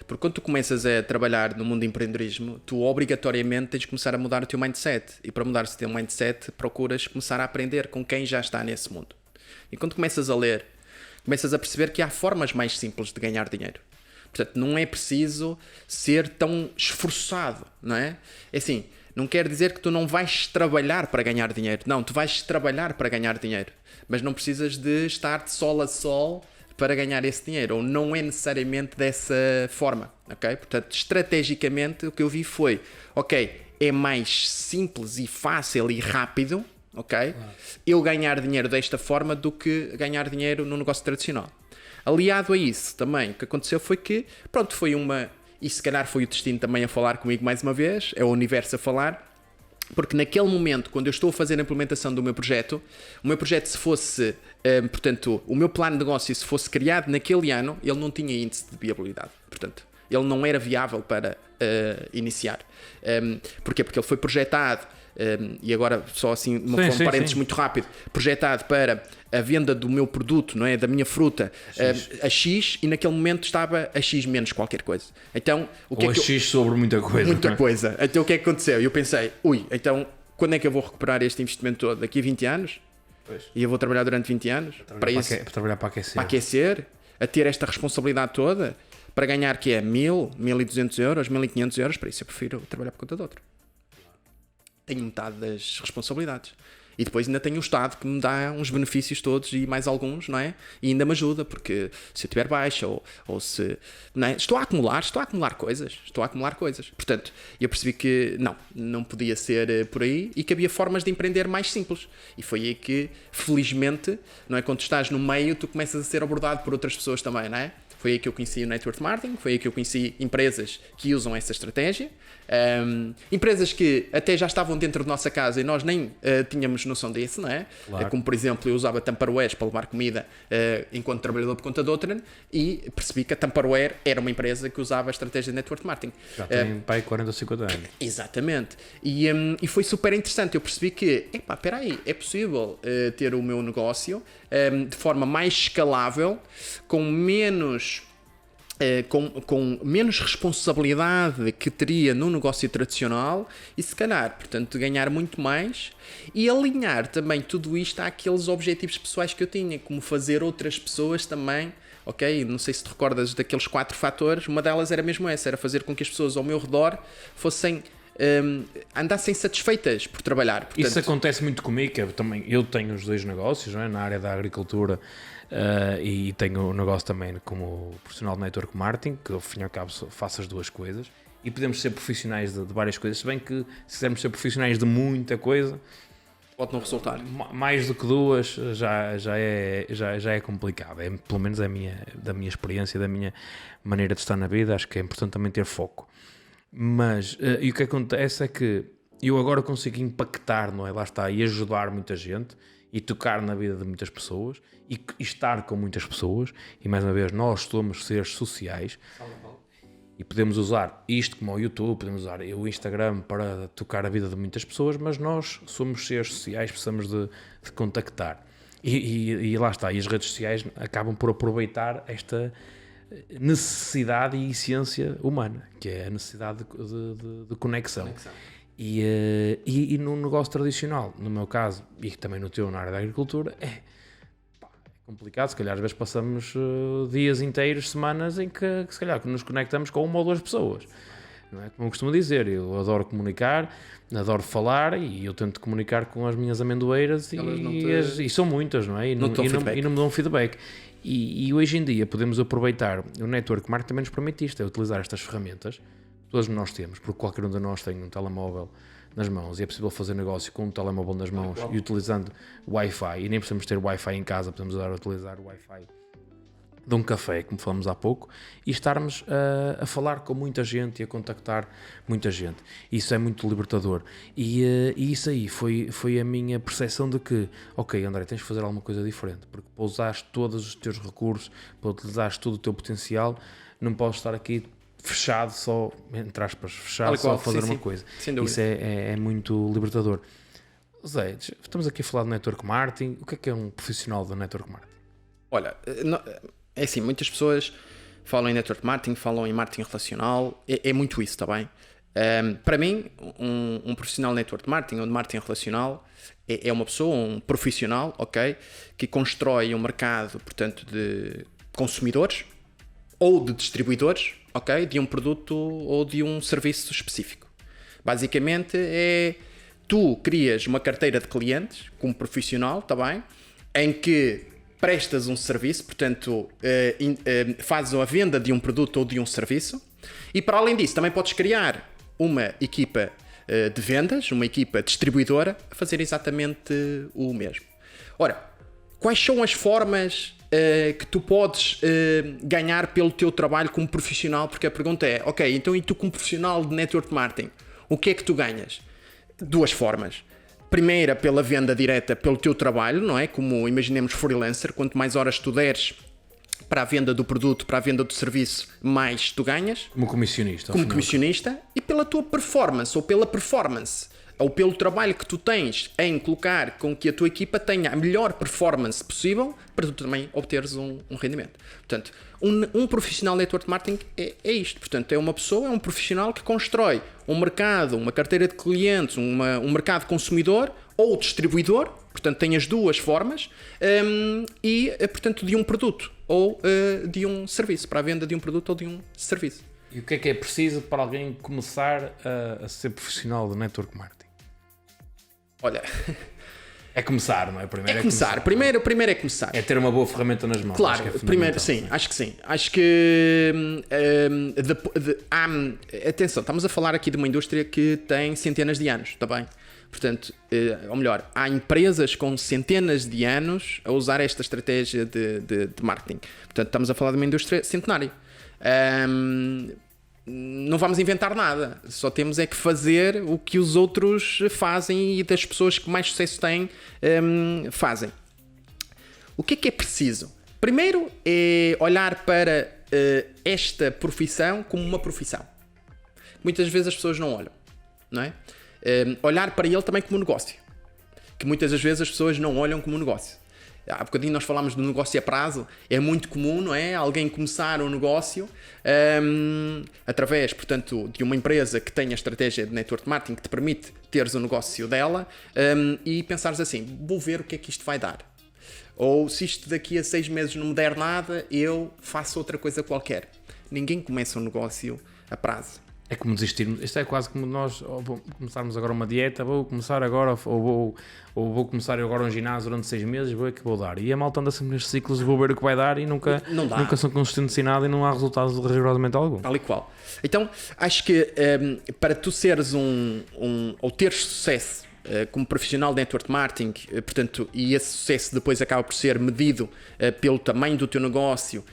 Porque quando tu começas a trabalhar no mundo do empreendedorismo, tu obrigatoriamente tens de começar a mudar o teu mindset. E para mudar o teu mindset, procuras começar a aprender com quem já está nesse mundo. E quando começas a ler, começas a perceber que há formas mais simples de ganhar dinheiro. Portanto, não é preciso ser tão esforçado, não é? É assim, não quer dizer que tu não vais trabalhar para ganhar dinheiro. Não, tu vais trabalhar para ganhar dinheiro. Mas não precisas de estar de sol a sol para ganhar esse dinheiro, ou não é necessariamente dessa forma, ok? Portanto, estrategicamente, o que eu vi foi, ok, é mais simples e fácil e rápido, ok? Eu ganhar dinheiro desta forma do que ganhar dinheiro no negócio tradicional. Aliado a isso, também, o que aconteceu foi que, pronto, foi e se calhar foi o destino também a falar comigo mais uma vez, é o universo a falar, Porque naquele momento, quando eu estou a fazer a implementação do meu projeto, o meu projeto se fosse, portanto, o meu plano de negócio se fosse criado naquele ano, ele não tinha índice de viabilidade. Portanto, ele não era viável para iniciar. Porquê? Porque ele foi projetado, e agora só assim, um parênteses muito rápido, projetado para a venda do meu produto, não é? Da minha fruta, a X, e naquele momento estava a X menos qualquer coisa. Então, o que ou é que a X sobre muita coisa. Muita coisa. Então o que é que aconteceu? Eu pensei, então quando é que eu vou recuperar este investimento todo? Daqui a 20 anos? Pois. E eu vou trabalhar durante 20 anos? Para trabalhar para aquecer. Para aquecer? A ter esta responsabilidade toda? Para ganhar que é 1.000, 1.200 euros, 1.500 euros? Para isso eu prefiro trabalhar por conta de outro. Tenho metade das responsabilidades. E depois ainda tenho o Estado que me dá uns benefícios todos e mais alguns, não é? E ainda me ajuda, porque se eu tiver baixa ou se... Não é? Estou a acumular coisas. Portanto, eu percebi que não podia ser por aí e que havia formas de empreender mais simples. E foi aí que, felizmente, não é? Quando tu estás no meio, tu começas a ser abordado por outras pessoas também, não é? Foi aí que eu conheci o Network Marketing, foi aí que eu conheci empresas que usam essa estratégia, empresas que até já estavam dentro de nossa casa e nós nem tínhamos noção disso, não é? Claro. Como, por exemplo, eu usava Tupperware para levar comida enquanto trabalhador por conta de outra, e percebi que a Tupperware era uma empresa que usava a estratégia de Network Marketing. Já tem pai 40 ou 50 anos. Exatamente. E foi super interessante. Eu percebi que, espera aí, é possível ter o meu negócio de forma mais escalável, com menos responsabilidade que teria no negócio tradicional e se calhar, portanto, ganhar muito mais e alinhar também tudo isto àqueles objetivos pessoais que eu tinha, como fazer outras pessoas também, ok? Não sei se te recordas daqueles 4 fatores, uma delas era mesmo essa, era fazer com que as pessoas ao meu redor fossem... andassem satisfeitas por trabalhar. Portanto, isso acontece muito comigo, eu tenho os 2 negócios, não é? Na área da agricultura, e tenho um negócio também como profissional de Network Marketing, que ao fim e ao cabo faço as 2 coisas, e podemos ser profissionais de várias coisas, se bem que se quisermos ser profissionais de muita coisa, pode não resultar. Mais do que 2 já é complicado, pelo menos da minha experiência, da minha maneira de estar na vida. Acho que é importante também ter foco. Mas, e o que acontece é que eu agora consigo impactar, não é? Lá está, e ajudar muita gente, e tocar na vida de muitas pessoas, e estar com muitas pessoas, e mais uma vez, nós somos seres sociais, e podemos usar isto como o YouTube, podemos usar o Instagram para tocar a vida de muitas pessoas, mas nós somos seres sociais, precisamos de contactar. E lá está, e as redes sociais acabam por aproveitar esta necessidade e essência humana, que é a necessidade de conexão. E no negócio tradicional, no meu caso, e também no teu, na área da agricultura, é complicado. Se calhar às vezes passamos dias inteiros, semanas, em que se calhar nos conectamos com 1 ou 2 pessoas. Não é? Como eu costumo dizer, eu adoro comunicar, adoro falar, e eu tento comunicar com as minhas amendoeiras, e são muitas, não é? E não me dão feedback. E hoje em dia podemos aproveitar, o Network Marketing também nos permite isto, é utilizar estas ferramentas que todos nós temos, porque qualquer um de nós tem um telemóvel nas mãos e é possível fazer negócio com um telemóvel nas mãos e utilizando Wi-Fi, e nem precisamos ter Wi-Fi em casa, podemos utilizar o Wi-Fi de um café, como falamos há pouco, e estarmos a falar com muita gente e a contactar muita gente. Isso é muito libertador. E isso aí foi a minha percepção de que, ok, André, tens de fazer alguma coisa diferente, porque para usares todos os teus recursos, para utilizares todo o teu potencial, não podes estar aqui fechado só, entre aspas, fechado só a fazer uma coisa. Isso é muito libertador. Zé, estamos aqui a falar de Network Marketing. O que é um profissional do Network Marketing? Olha, é assim, muitas pessoas falam em Network Marketing, falam em marketing relacional, é muito isso, está bem? Para mim, um profissional de Network Marketing ou de marketing relacional é uma pessoa, um profissional, ok, que constrói um mercado, portanto, de consumidores ou de distribuidores, ok, de um produto ou de um serviço específico. Basicamente tu crias uma carteira de clientes como profissional, está bem? Em que prestas um serviço, portanto, fazes a venda de um produto ou de um serviço, e para além disso também podes criar uma equipa de vendas, uma equipa distribuidora a fazer exatamente o mesmo. Ora, quais são as formas que tu podes ganhar pelo teu trabalho como profissional? Porque a pergunta é, ok, então e tu como profissional de Network Marketing, o que é que tu ganhas? duas formas. Primeira, pela venda direta pelo teu trabalho, não é? Como imaginemos freelancer, quanto mais horas tu deres para a venda do produto, para a venda do serviço, mais tu ganhas. Como comissionista. Como comissionista, e pela tua performance, ou pela performance, ou pelo trabalho que tu tens em colocar com que a tua equipa tenha a melhor performance possível para tu também obteres um rendimento. Portanto, um profissional de network marketing é isto. Portanto, é uma pessoa, é um profissional que constrói um mercado, uma carteira de clientes, um mercado consumidor ou distribuidor, portanto tem as duas formas, portanto de um produto ou de um serviço, para a venda de um produto ou de um serviço. E o que é preciso para alguém começar a ser profissional de network marketing? Olha, é começar, não é? Primeiro é começar. Primeiro é começar. É ter uma boa ferramenta nas mãos. Claro, primeiro, sim, acho que sim. Acho que atenção, estamos a falar aqui de uma indústria que tem centenas de anos, está bem? Portanto, ou melhor, há empresas com centenas de anos a usar esta estratégia de marketing. Portanto, estamos a falar de uma indústria centenária. Não vamos inventar nada, só temos é que fazer o que os outros fazem e das pessoas que mais sucesso têm fazem. O que é preciso? Primeiro é olhar para esta profissão como uma profissão. Muitas vezes as pessoas não olham, não é? Olhar para ele também como um negócio, que muitas das vezes as pessoas não olham como um negócio. Há bocadinho nós falámos do negócio a prazo, é muito comum, não é? Alguém começar um negócio através, portanto, de uma empresa que tenha a estratégia de network marketing que te permite teres o negócio dela e pensares assim, vou ver o que é que isto vai dar. Ou se isto daqui a 6 meses não me der nada, eu faço outra coisa qualquer. Ninguém começa um negócio a prazo. É como desistirmos. Isto é quase como nós começarmos agora uma dieta, vou começar agora, ou vou começar agora um ginásio durante 6 meses, vou ver o que vou dar. E a malta anda sempre nestes ciclos, vou ver o que vai dar e nunca são consistentes em nada e não há resultados rigorosamente algum. Tal e qual. Então, acho que para tu seres ou teres sucesso como profissional de network marketing, portanto, e esse sucesso depois acaba por ser medido pelo tamanho do teu negócio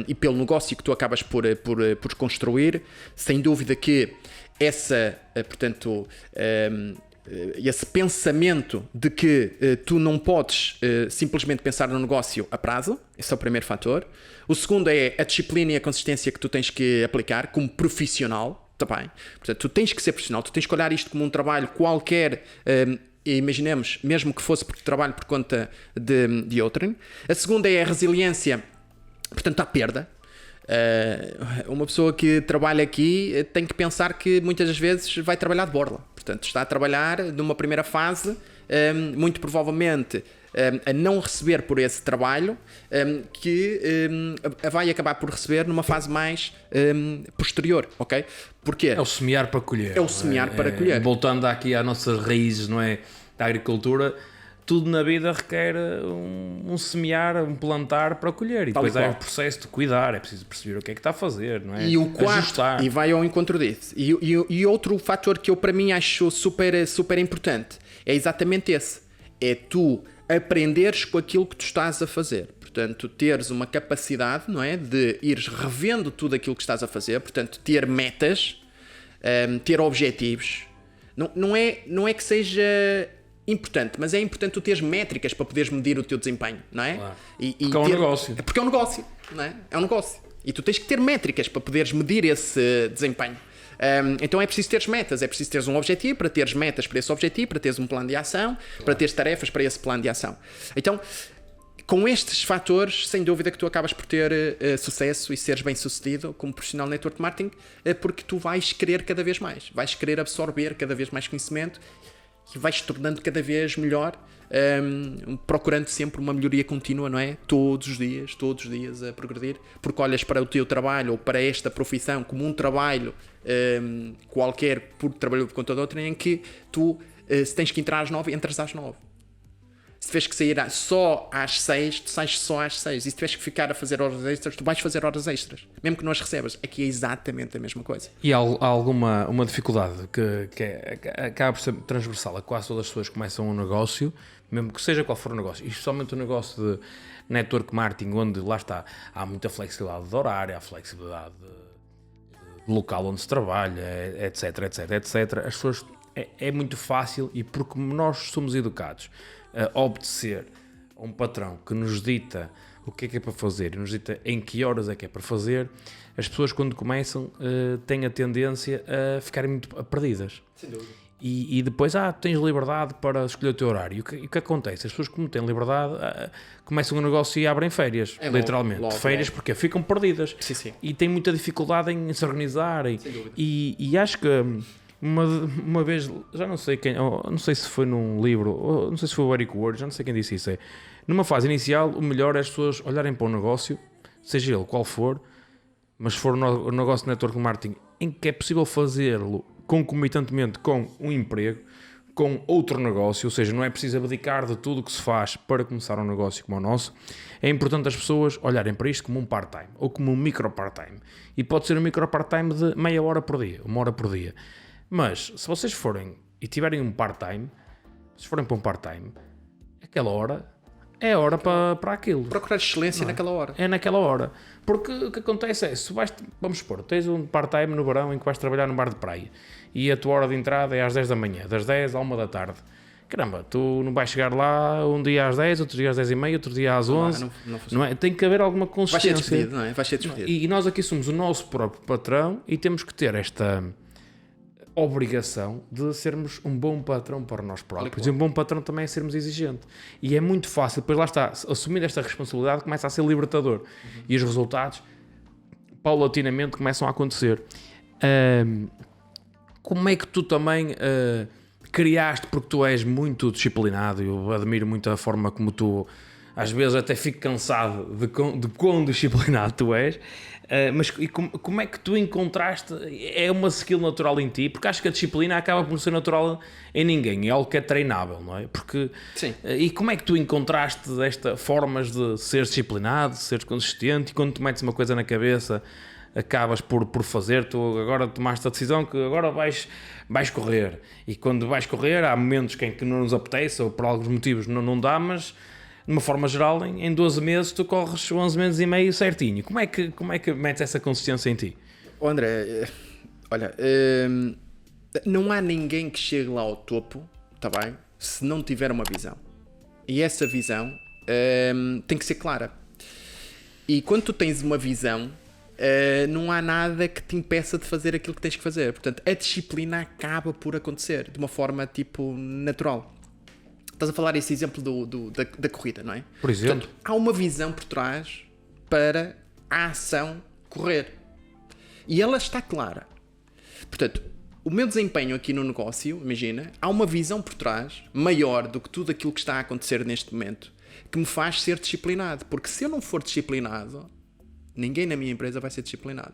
e pelo negócio que tu acabas por construir, sem dúvida que esse pensamento de que tu não podes simplesmente pensar no negócio a prazo, esse é o primeiro fator. O segundo é a disciplina e a consistência que tu tens que aplicar como profissional. Também. Portanto, tu tens que ser profissional, tu tens que olhar isto como um trabalho qualquer, imaginemos, mesmo que fosse porque trabalho por conta de outrem. A segunda é a resiliência, portanto, à perda. Uma pessoa que trabalha aqui tem que pensar que muitas das vezes vai trabalhar de borla. Portanto, está a trabalhar numa primeira fase, muito provavelmente a não receber por esse trabalho, que vai acabar por receber numa fase mais posterior, ok? Porquê? É o semear para colher. É o semear para colher. Voltando aqui às nossas raízes, não é, da agricultura, tudo na vida requer um semear, um plantar para colher. E depois é o processo de cuidar, é preciso perceber o que é que está a fazer, não é? E o quarto, e vai ao encontro disso. E outro fator que eu para mim acho super importante é exatamente esse. É tu aprenderes com aquilo que tu estás a fazer. Portanto, teres uma capacidade, não é, de ires revendo tudo aquilo que estás a fazer. Portanto, ter metas, ter objetivos. Não é que seja importante, mas é importante tu teres métricas para poderes medir o teu desempenho, não é? Claro. Porque é um negócio. Porque é um negócio, não é? É um negócio. E tu tens que ter métricas para poderes medir esse desempenho. Então é preciso teres metas, é preciso teres um objetivo, para teres metas para esse objetivo, para teres um plano de ação, claro, para teres tarefas para esse plano de ação. Então, com estes fatores, sem dúvida que tu acabas por ter sucesso e seres bem sucedido como profissional de network marketing, porque tu vais querer cada vez mais, vais querer absorver cada vez mais conhecimento e vais-te tornando cada vez melhor, procurando sempre uma melhoria contínua, não é? Todos os dias a progredir, porque olhas para o teu trabalho ou para esta profissão como um trabalho qualquer, por trabalho por conta de outra, em que tu, se tens que entrar às 9, entras às 9. Se tiveres que sair só às 6, tu sais só às 6. E se tiveres que ficar a fazer horas extras, tu vais fazer horas extras. Mesmo que não as recebas. Aqui é exatamente a mesma coisa. E há alguma uma dificuldade que acaba por ser transversal a quase todas as pessoas que começam um negócio, mesmo que seja qual for o negócio, e especialmente o negócio de network marketing, onde lá está, há muita flexibilidade de horário, há flexibilidade de local onde se trabalha, etc. As pessoas é muito fácil, e porque nós somos educados a obedecer a um patrão que nos dita o que é para fazer e nos dita em que horas é que é para fazer, as pessoas quando começam têm a tendência a ficarem muito perdidas. Sem dúvida. E depois, tens liberdade para escolher o teu horário. E o que acontece? As pessoas, como têm liberdade, começam um negócio e abrem férias, literalmente. Logo, férias porque ficam perdidas. Sim. E têm muita dificuldade em se organizarem. Sem dúvida. E acho que uma vez, já não sei quem, não sei se foi num livro, não sei se foi o Eric Ward, já não sei quem disse isso. Numa fase inicial, o melhor é as pessoas olharem para o negócio, seja ele qual for, mas se for um negócio de network marketing em que é possível fazê-lo concomitantemente com um emprego, com outro negócio, ou seja, não é preciso abdicar de tudo o que se faz para começar um negócio como o nosso, é importante as pessoas olharem para isto como um part-time, ou como um micro part-time. E pode ser um micro part-time de meia hora por dia, 1 hora por dia. Mas, se vocês forem e tiverem um part-time, se forem para um part-time, aquela hora é hora para aquilo. Procurar excelência naquela hora. É naquela hora. Porque o que acontece é, se vais, vamos supor, tens um part-time no verão em que vais trabalhar num bar de praia e a tua hora de entrada é às 10 da manhã, das 10 à 1 da tarde. Caramba, tu não vais chegar lá um dia às 10, outro dia às 10 e meia, outro dia às 11. Não é? Tem que haver alguma consistência. Vais ser despedido, não é? Vais ser despedido. E nós aqui somos o nosso próprio patrão e temos que ter esta obrigação de sermos um bom patrão para nós próprios. E um bom patrão também é sermos exigente. E é muito fácil, depois lá está, assumir esta responsabilidade começa a ser libertador. E os resultados, paulatinamente, começam a acontecer. Como é que tu também criaste, porque tu és muito disciplinado, eu admiro muito a forma como tu, às vezes até fico cansado de quão disciplinado tu és, mas como é que tu encontraste, é uma skill natural em ti, porque acho que a disciplina acaba por não ser natural em ninguém, é algo que é treinável, não é? Porque, sim. E como é que tu encontraste formas de ser disciplinado, de ser consistente, e quando tu metes uma coisa na cabeça acabas por fazer, tu agora tomaste a decisão que agora vais correr, e quando vais correr há momentos em que não nos apetece ou por alguns motivos não dá, mas de uma forma geral em 12 meses tu corres 11 meses e meio certinho. Como é que metes essa consistência em ti? André, olha, não há ninguém que chegue lá ao topo, tá bem, se não tiver uma visão, e essa visão tem que ser clara, e quando tu tens uma visão, não há nada que te impeça de fazer aquilo que tens que fazer. Portanto, a disciplina acaba por acontecer de uma forma tipo natural. Estás a falar esse exemplo da corrida, não é? Por exemplo. Portanto, há uma visão por trás para a ação correr. E ela está clara. Portanto, o meu desempenho aqui no negócio, imagina, há uma visão por trás maior do que tudo aquilo que está a acontecer neste momento, que me faz ser disciplinado. Porque se eu não for disciplinado, ninguém na minha empresa vai ser disciplinado.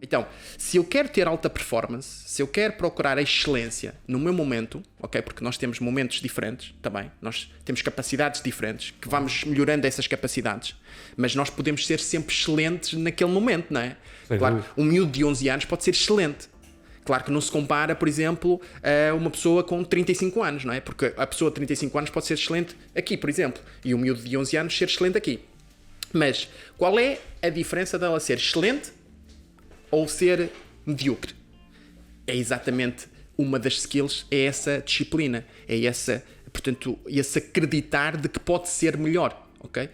Então, se eu quero ter alta performance, se eu quero procurar a excelência no meu momento, ok? Porque nós temos momentos diferentes também, nós temos capacidades diferentes, que vamos melhorando essas capacidades, mas nós podemos ser sempre excelentes naquele momento, não é? Claro, um miúdo de 11 anos pode ser excelente. Claro que não se compara, por exemplo, a uma pessoa com 35 anos, não é? Porque a pessoa de 35 anos pode ser excelente aqui, por exemplo, e o miúdo de 11 anos ser excelente aqui. Mas qual é a diferença dela ser excelente ou ser medíocre? É exatamente uma das skills, é essa disciplina, é essa, portanto, esse acreditar de que pode ser melhor, ok?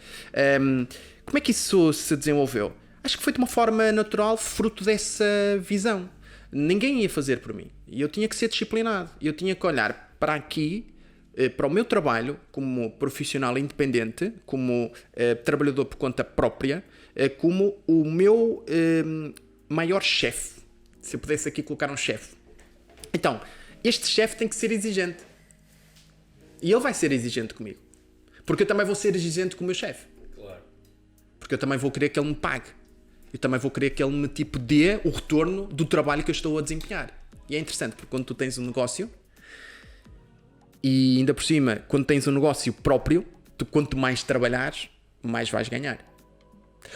Como é que isso se desenvolveu? Acho que foi de uma forma natural, fruto dessa visão. Ninguém ia fazer por mim, e eu tinha que ser disciplinado, eu tinha que olhar para aqui, para o meu trabalho como profissional independente, como trabalhador por conta própria, como o meu maior chefe, se eu pudesse aqui colocar um chefe. Então, este chefe tem que ser exigente. E ele vai ser exigente comigo. Porque eu também vou ser exigente com o meu chefe. Claro. Porque eu também vou querer que ele me pague. Eu também vou querer que ele me dê o retorno do trabalho que eu estou a desempenhar. E é interessante, porque quando tu tens um negócio, e ainda por cima, quando tens um negócio próprio, quanto mais trabalhares, mais vais ganhar.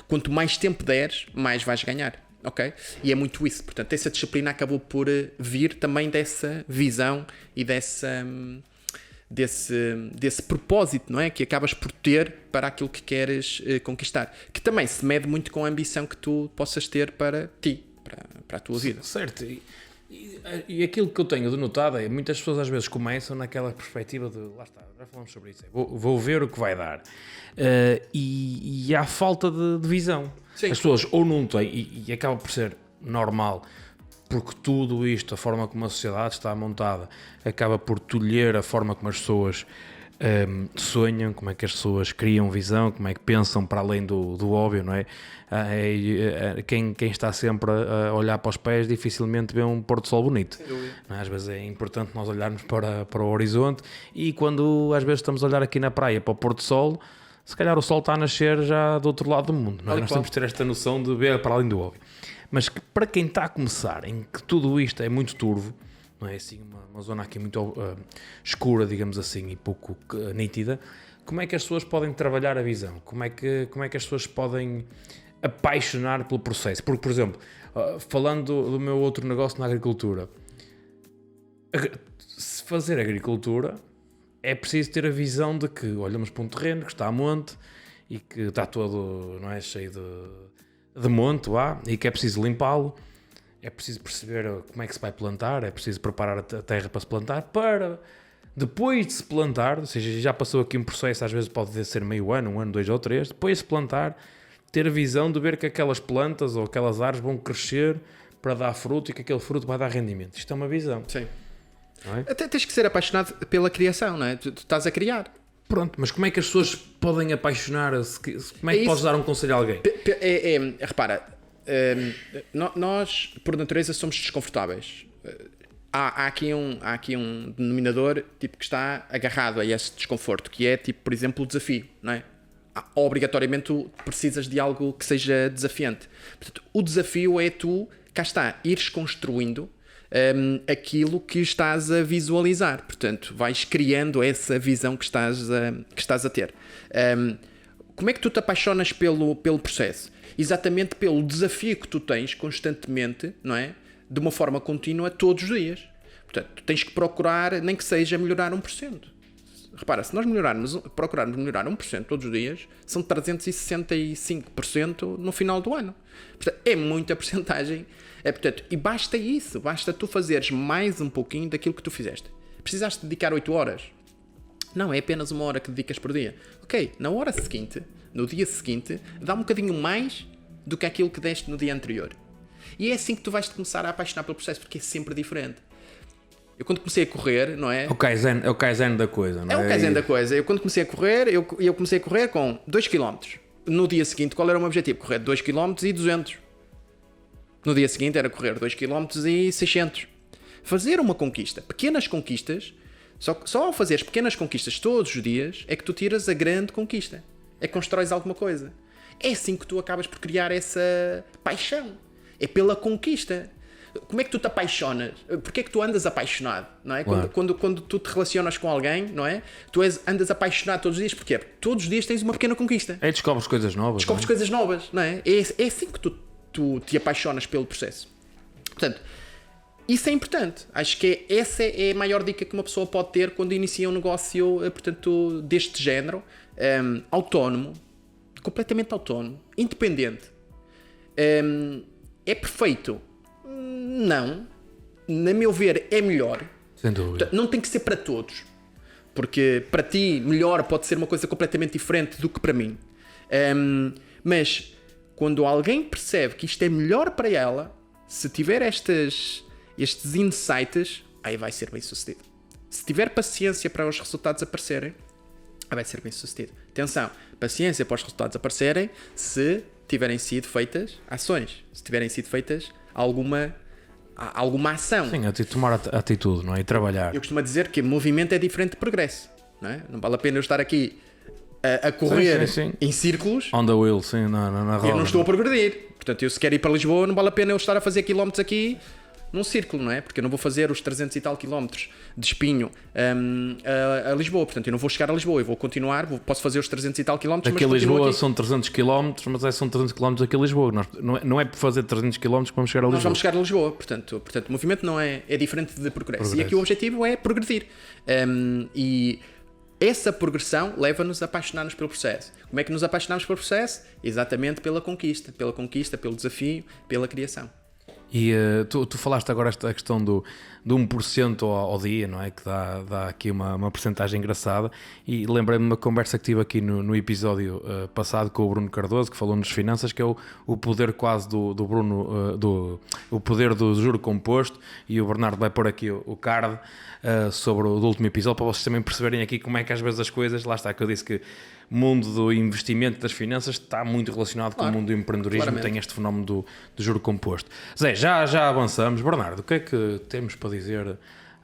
Quanto mais tempo deres, mais vais ganhar. Ok? E é muito isso. Portanto, essa disciplina acabou por vir também dessa visão e desse propósito, não é? Que acabas por ter para aquilo que queres conquistar. Que também se mede muito com a ambição que tu possas ter para ti, para a tua vida. Certo. E aquilo que eu tenho denotado é muitas pessoas às vezes começam naquela perspectiva de lá está, já falamos sobre isso, vou ver o que vai dar. E há falta de visão. Sim. As pessoas ou não têm, e acaba por ser normal, porque tudo isto, a forma como a sociedade está montada, acaba por tolher a forma como as pessoas sonham, como é que as pessoas criam visão, como é que pensam para além do óbvio, não é? Quem está sempre a olhar para os pés dificilmente vê um pôr do sol bonito. Não é? Às vezes é importante nós olharmos para o horizonte, e quando às vezes estamos a olhar aqui na praia para o pôr do sol, se calhar o sol está a nascer já do outro lado do mundo. Não é? Nós temos que ter esta noção de ver para além do óbvio. Mas que, para quem está a começar, em que tudo isto é muito turvo, não é assim, uma zona aqui muito escura, digamos assim, e pouco nítida, como é que as pessoas podem trabalhar a visão? Como é que as pessoas podem apaixonar pelo processo? Porque, por exemplo, falando do meu outro negócio na agricultura, se fazer agricultura é preciso ter a visão de que olhamos para um terreno que está a monte e que está todo, não é, cheio de monte lá, e que é preciso limpá-lo. É preciso perceber como é que se vai plantar, é preciso preparar a terra para se plantar, para depois de se plantar, ou seja, já passou aqui um processo, às vezes pode ser meio ano, 1 ano, 2 ou 3, depois de se plantar, ter a visão de ver que aquelas plantas ou aquelas árvores vão crescer para dar fruto e que aquele fruto vai dar rendimento. Isto é uma visão. Sim. Não é? Até tens que ser apaixonado pela criação, não é? Tu estás a criar. Pronto, mas como é que as pessoas podem apaixonar-se? Como é que podes dar um conselho a alguém? Repara, nós, por natureza, somos desconfortáveis. Há aqui um denominador tipo, que está agarrado a esse desconforto, que é, tipo, por exemplo, o desafio, não é? Obrigatoriamente tu precisas de algo que seja desafiante. Portanto, o desafio é tu, cá está, ires construindo aquilo que estás a visualizar. Portanto, vais criando essa visão que estás a ter. Como é que tu te apaixonas pelo processo? Exatamente pelo desafio que tu tens constantemente, não é? De uma forma contínua todos os dias. Portanto, tu tens que procurar, nem que seja melhorar 1%. Repara, se nós procurarmos melhorar 1% todos os dias, são 365% no final do ano. Portanto, é muita porcentagem. Portanto, e basta isso, basta tu fazeres mais um pouquinho daquilo que tu fizeste. Precisaste dedicar 8 horas? Não, é apenas 1 hora que dedicas por dia. Ok, na hora seguinte, no dia seguinte, dá um bocadinho mais do que aquilo que deste no dia anterior. E é assim que tu vais começar a apaixonar pelo processo, porque é sempre diferente. Eu quando comecei a correr, não é? É o Kaizen da coisa, não é? É o Kaizen da coisa. Eu quando comecei a correr, eu comecei a correr com 2 km. No dia seguinte, qual era o meu objetivo? Correr 2 km e 200. No dia seguinte era correr 2 km e 600. Fazer uma conquista, pequenas conquistas, só ao fazeres pequenas conquistas todos os dias é que tu tiras a grande conquista. É que constróis alguma coisa. É assim que tu acabas por criar essa paixão. É pela conquista. Como é que tu te apaixonas? Porquê é que tu andas apaixonado? Não é? Claro. Quando tu te relacionas com alguém, não é? Tu andas apaixonado todos os dias. Porquê? Porque todos os dias tens uma pequena conquista. É, descobres coisas novas. Descobres coisas novas, não é? É assim que tu te apaixonas pelo processo. Portanto, isso é importante. Acho que essa é a maior dica que uma pessoa pode ter quando inicia um negócio, portanto, deste género, autónomo, completamente autónomo, independente. É perfeito? Não. Na meu ver, é melhor. Sem dúvida. Não tem que ser para todos. Porque para ti, melhor pode ser uma coisa completamente diferente do que para mim. Mas quando alguém percebe que isto é melhor para ela, se tiver estes insights, aí vai ser bem sucedido. Se tiver paciência para os resultados aparecerem, aí vai ser bem sucedido. Atenção, paciência para os resultados aparecerem se tiverem sido feitas ações, se tiverem sido feitas alguma ação. Sim, tomar atitude, não é? E trabalhar. Eu costumo dizer que movimento é diferente de progresso. Não é? Não vale a pena eu estar aqui a correr sim. em círculos. On the wheel, sim, na roda. Eu não estou a progredir. Portanto, eu se quero ir para Lisboa, não vale a pena eu estar a fazer quilómetros aqui num círculo, não é? Porque eu não vou fazer os 300 e tal quilómetros de Espinho a Lisboa. Portanto, eu não vou chegar a Lisboa. Eu vou continuar, posso fazer os 300 e tal quilómetros, aqui mas Lisboa aqui. São 300 km, mas são 300 km aqui a Lisboa. Não é por fazer 300 km que vamos chegar a Lisboa. Nós vamos chegar a Lisboa. Portanto, o movimento não é diferente de progresso. E aqui o objetivo é progredir. E essa progressão leva-nos a apaixonar-nos pelo processo. Como é que nos apaixonamos pelo processo? Exatamente pela conquista, pelo desafio, pela criação. E tu falaste agora esta questão do 1% ao dia, não é? Que dá aqui uma percentagem engraçada. E lembrei-me de uma conversa que tive aqui no episódio passado com o Bruno Cardoso, que falou nos finanças, que é o poder quase do Bruno, o poder do juro composto. E o Bernardo vai pôr aqui o card sobre o do último episódio, para vocês também perceberem aqui como é que às vezes as coisas, lá está, que eu disse que o mundo do investimento das finanças está muito relacionado com o mundo do empreendedorismo, claramente. Tem este fenómeno do juro composto. Zé, já avançamos. Bernardo, o que é que temos para dizer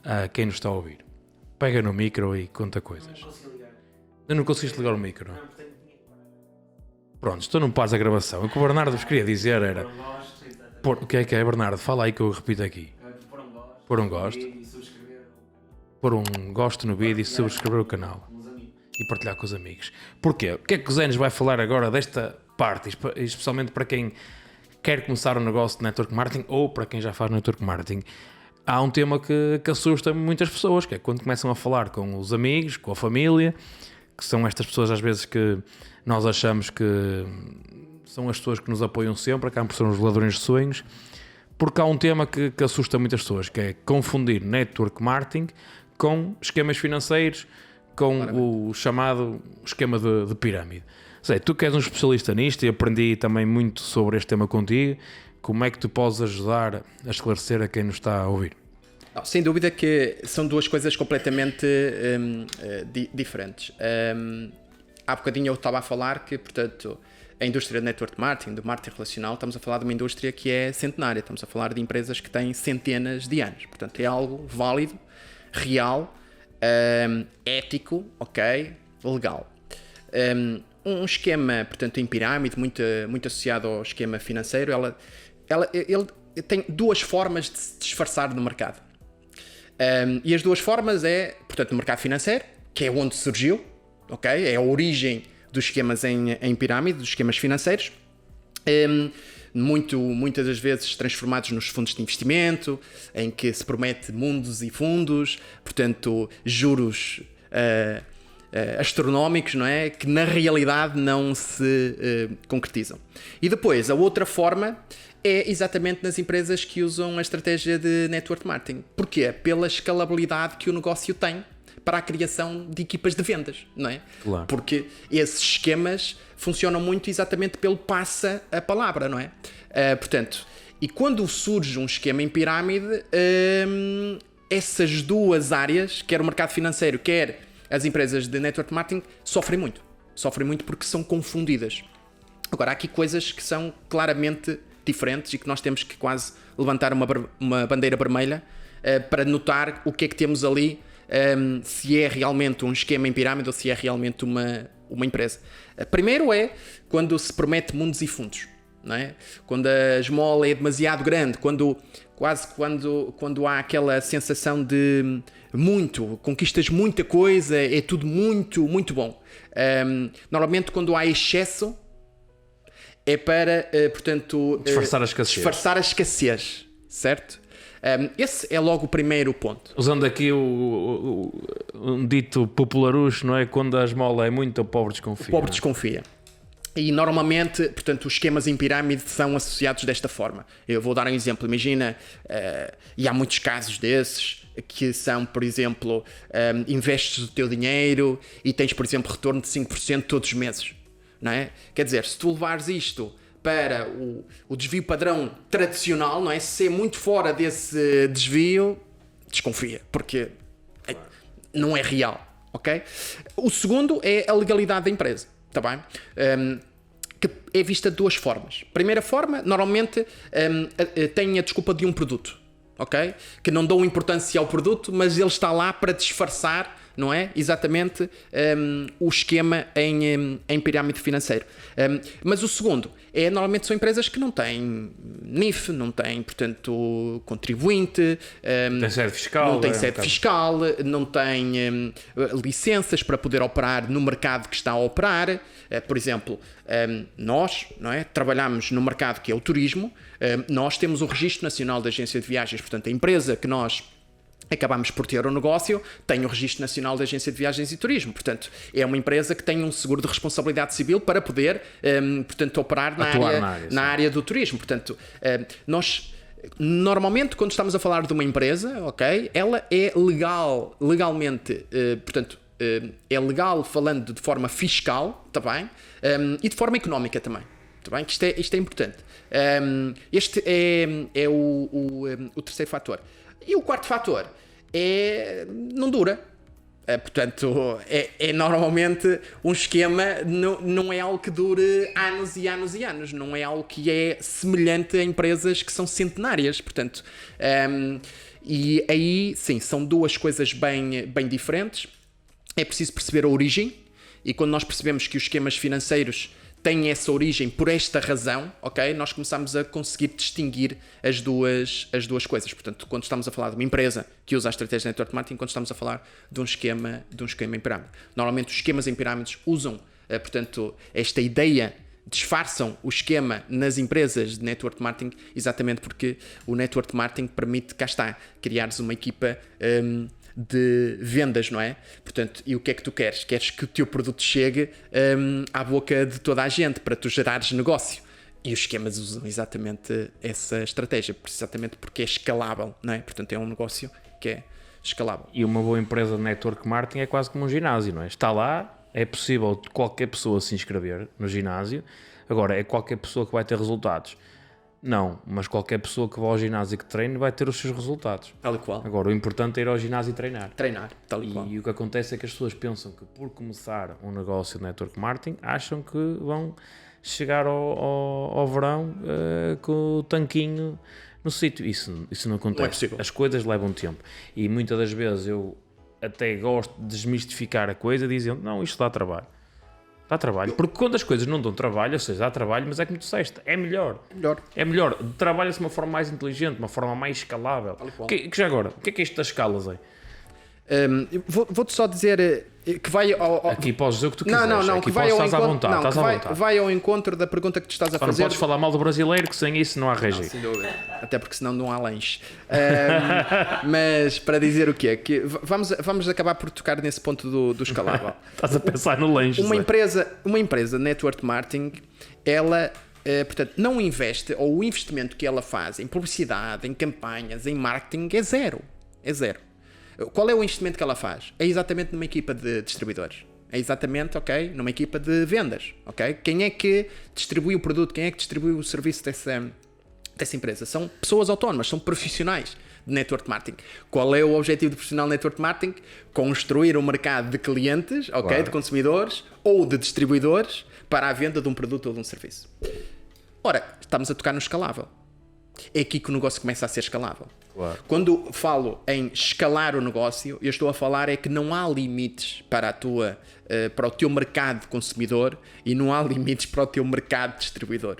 a quem nos está a ouvir? Pega no micro e conta coisas. Eu não conseguiste ligar o micro? Pronto, estou num paz a gravação. O que o Bernardo vos queria dizer era... O que é, Bernardo? Fala aí que eu repito aqui. Pôr um gosto. Pôr um gosto no vídeo e subscrever o canal. E partilhar com os amigos. Porquê? O que é que o Zé nos vai falar agora desta parte, especialmente para quem quer começar um negócio de network marketing ou para quem já faz network marketing? Há um tema que assusta muitas pessoas, que é quando começam a falar com os amigos, com a família, que são estas pessoas às vezes que nós achamos que são as pessoas que nos apoiam sempre, acabam por ser os ladrões de sonhos, porque há um tema que assusta muitas pessoas, que é confundir network marketing com esquemas financeiros, com o chamado esquema de pirâmide. Sei, tu que és um especialista nisto e aprendi também muito sobre este tema contigo, como é que tu podes ajudar a esclarecer a quem nos está a ouvir? Sem dúvida que são duas coisas completamente diferentes. Há bocadinho eu estava a falar que, portanto, a indústria de network marketing, do marketing relacional, estamos a falar de uma indústria que é centenária, estamos a falar de empresas que têm centenas de anos. Portanto, é algo válido, real, ético, ok, legal. Um esquema, portanto, em pirâmide, muito associado ao esquema financeiro, ele tem duas formas de se disfarçar no mercado. E as duas formas é, portanto, no mercado financeiro, que é onde surgiu, ok, é a origem dos esquemas em pirâmide, dos esquemas financeiros, muitas das vezes transformados nos fundos de investimento, em que se promete mundos e fundos, portanto, juros astronómicos, não é? Que na realidade não se concretizam. E depois, a outra forma é exatamente nas empresas que usam a estratégia de network marketing. Porquê? Pela escalabilidade que o negócio tem para a criação de equipas de vendas, não é? Claro. Porque esses esquemas funcionam muito exatamente pelo passa a palavra, não é? Portanto, e quando surge um esquema em pirâmide, essas duas áreas, quer o mercado financeiro, quer as empresas de network marketing, sofrem muito porque são confundidas. Agora, há aqui coisas que são claramente diferentes e que nós temos que quase levantar uma bandeira vermelha para notar o que é que temos ali, se é realmente um esquema em pirâmide ou se é realmente uma empresa. Primeiro é quando se promete mundos e fundos, não é? Quando a esmola é demasiado grande, quando há aquela sensação de conquistas muita coisa, é tudo muito, muito bom. Normalmente quando há excesso é para, portanto, disfarçar a escassez, certo? Esse é logo o primeiro ponto. Usando aqui um dito popularucho, não é? Quando a esmola é muito, o pobre desconfia. O pobre desconfia. E normalmente, portanto, os esquemas em pirâmide são associados desta forma. Eu vou dar um exemplo. Imagina, e há muitos casos desses, que são, por exemplo, investes o teu dinheiro e tens, por exemplo, retorno de 5% todos os meses. Não é? Quer dizer, se tu levares isto para o desvio padrão tradicional, não é? Se é muito fora desse desvio, desconfia, porque não é real, ok? O segundo é a legalidade da empresa, está bem? Que é vista de duas formas. Primeira forma, normalmente tem a desculpa de um produto, ok? Que não dão importância ao produto, mas ele está lá para disfarçar, não é? Exatamente o esquema em pirâmide financeiro. Mas o segundo normalmente são empresas que não têm NIF, não têm, portanto, contribuinte, tem sede fiscal, não têm sede fiscal, não têm licenças para poder operar no mercado que está a operar. Por exemplo, nós, não é? Trabalhamos no mercado que é o turismo, nós temos o Registro Nacional da Agência de Viagens, portanto, a empresa que nós acabamos por ter um negócio, tem o Registro Nacional da Agência de Viagens e Turismo. Portanto, é uma empresa que tem um seguro de responsabilidade civil para poder, portanto, operar na área do turismo. Portanto, nós Normalmente, quando estamos a falar de uma empresa, ok, ela é legalmente, portanto, é legal falando de forma fiscal, tá bem? E de forma económica também, tá bem? Que isto é importante. Este é o terceiro fator. E o quarto fator não dura. Portanto, é normalmente um esquema, não é algo que dure anos e anos e anos, não é algo que é semelhante a empresas que são centenárias, portanto, e aí sim, são duas coisas bem diferentes. É preciso perceber a origem, e quando nós percebemos que os esquemas financeiros têm essa origem por esta razão, ok? Nós começamos a conseguir distinguir as duas coisas. Portanto, quando estamos a falar de uma empresa que usa a estratégia de network marketing, quando estamos a falar de um esquema em pirâmide. Normalmente os esquemas em pirâmides usam, portanto, esta ideia, disfarçam o esquema nas empresas de network marketing, exatamente porque o network marketing permite, cá está, criares uma equipa de vendas, não é? Portanto, e o que é que tu queres? Queres que o teu produto chegue à boca de toda a gente para tu gerares negócio. E os esquemas usam exatamente essa estratégia, exatamente porque é escalável, não é? Portanto, é um negócio que é escalável. E uma boa empresa de network marketing é quase como um ginásio, não é? Está lá, é possível qualquer pessoa se inscrever no ginásio. Agora, é qualquer pessoa que vai ter resultados. Não, mas qualquer pessoa que vá ao ginásio e que treine vai ter os seus resultados. Tal e qual. Agora, o importante é ir ao ginásio e treinar. Tal e qual. E o que acontece é que as pessoas pensam que por começar um negócio de network marketing, acham que vão chegar ao verão com o tanquinho no sítio. Isso não acontece. Não é possível. As coisas levam tempo. E muitas das vezes eu até gosto de desmistificar a coisa dizendo, não, isto dá trabalho. Dá trabalho. Porque quando as coisas não dão trabalho, ou seja, dá trabalho, mas é como tu disseste, é melhor. É melhor. Trabalha-se de uma forma mais inteligente, de uma forma mais escalável. Que já agora, o que é isto das escalas aí? Vou-te só dizer que vai ao... Aqui podes dizer o que tu quiseres. Não, aqui que vai ao estás encontro, à vontade. Estás à vontade. Vai ao encontro da pergunta que tu estás a Só fazer. não podes falar mal do brasileiro, que sem isso não há régimen. Sem dúvida. Até porque senão não há lanche. Mas para dizer o quê? Que vamos acabar por tocar nesse ponto do escalável. Estás a pensar no lanche. Uma empresa de network marketing, ela... portanto, não investe, ou o investimento que ela faz em publicidade, em campanhas, em marketing é zero. Qual é o investimento que ela faz? É exatamente numa equipa de distribuidores. É exatamente, ok, numa equipa de vendas, ok? Quem é que distribui o produto? Quem é que distribui o serviço dessa empresa? São pessoas autónomas, são profissionais de network marketing. Qual é o objetivo do profissional de network marketing? Construir um mercado de clientes, ok, claro, de consumidores ou de distribuidores para a venda de um produto ou de um serviço. Ora, estamos a tocar no escalável. É aqui que o negócio começa a ser escalável. Claro. Quando falo em escalar o negócio, eu estou a falar é que não há limites para o teu mercado de consumidor e não há limites para o teu mercado de distribuidor.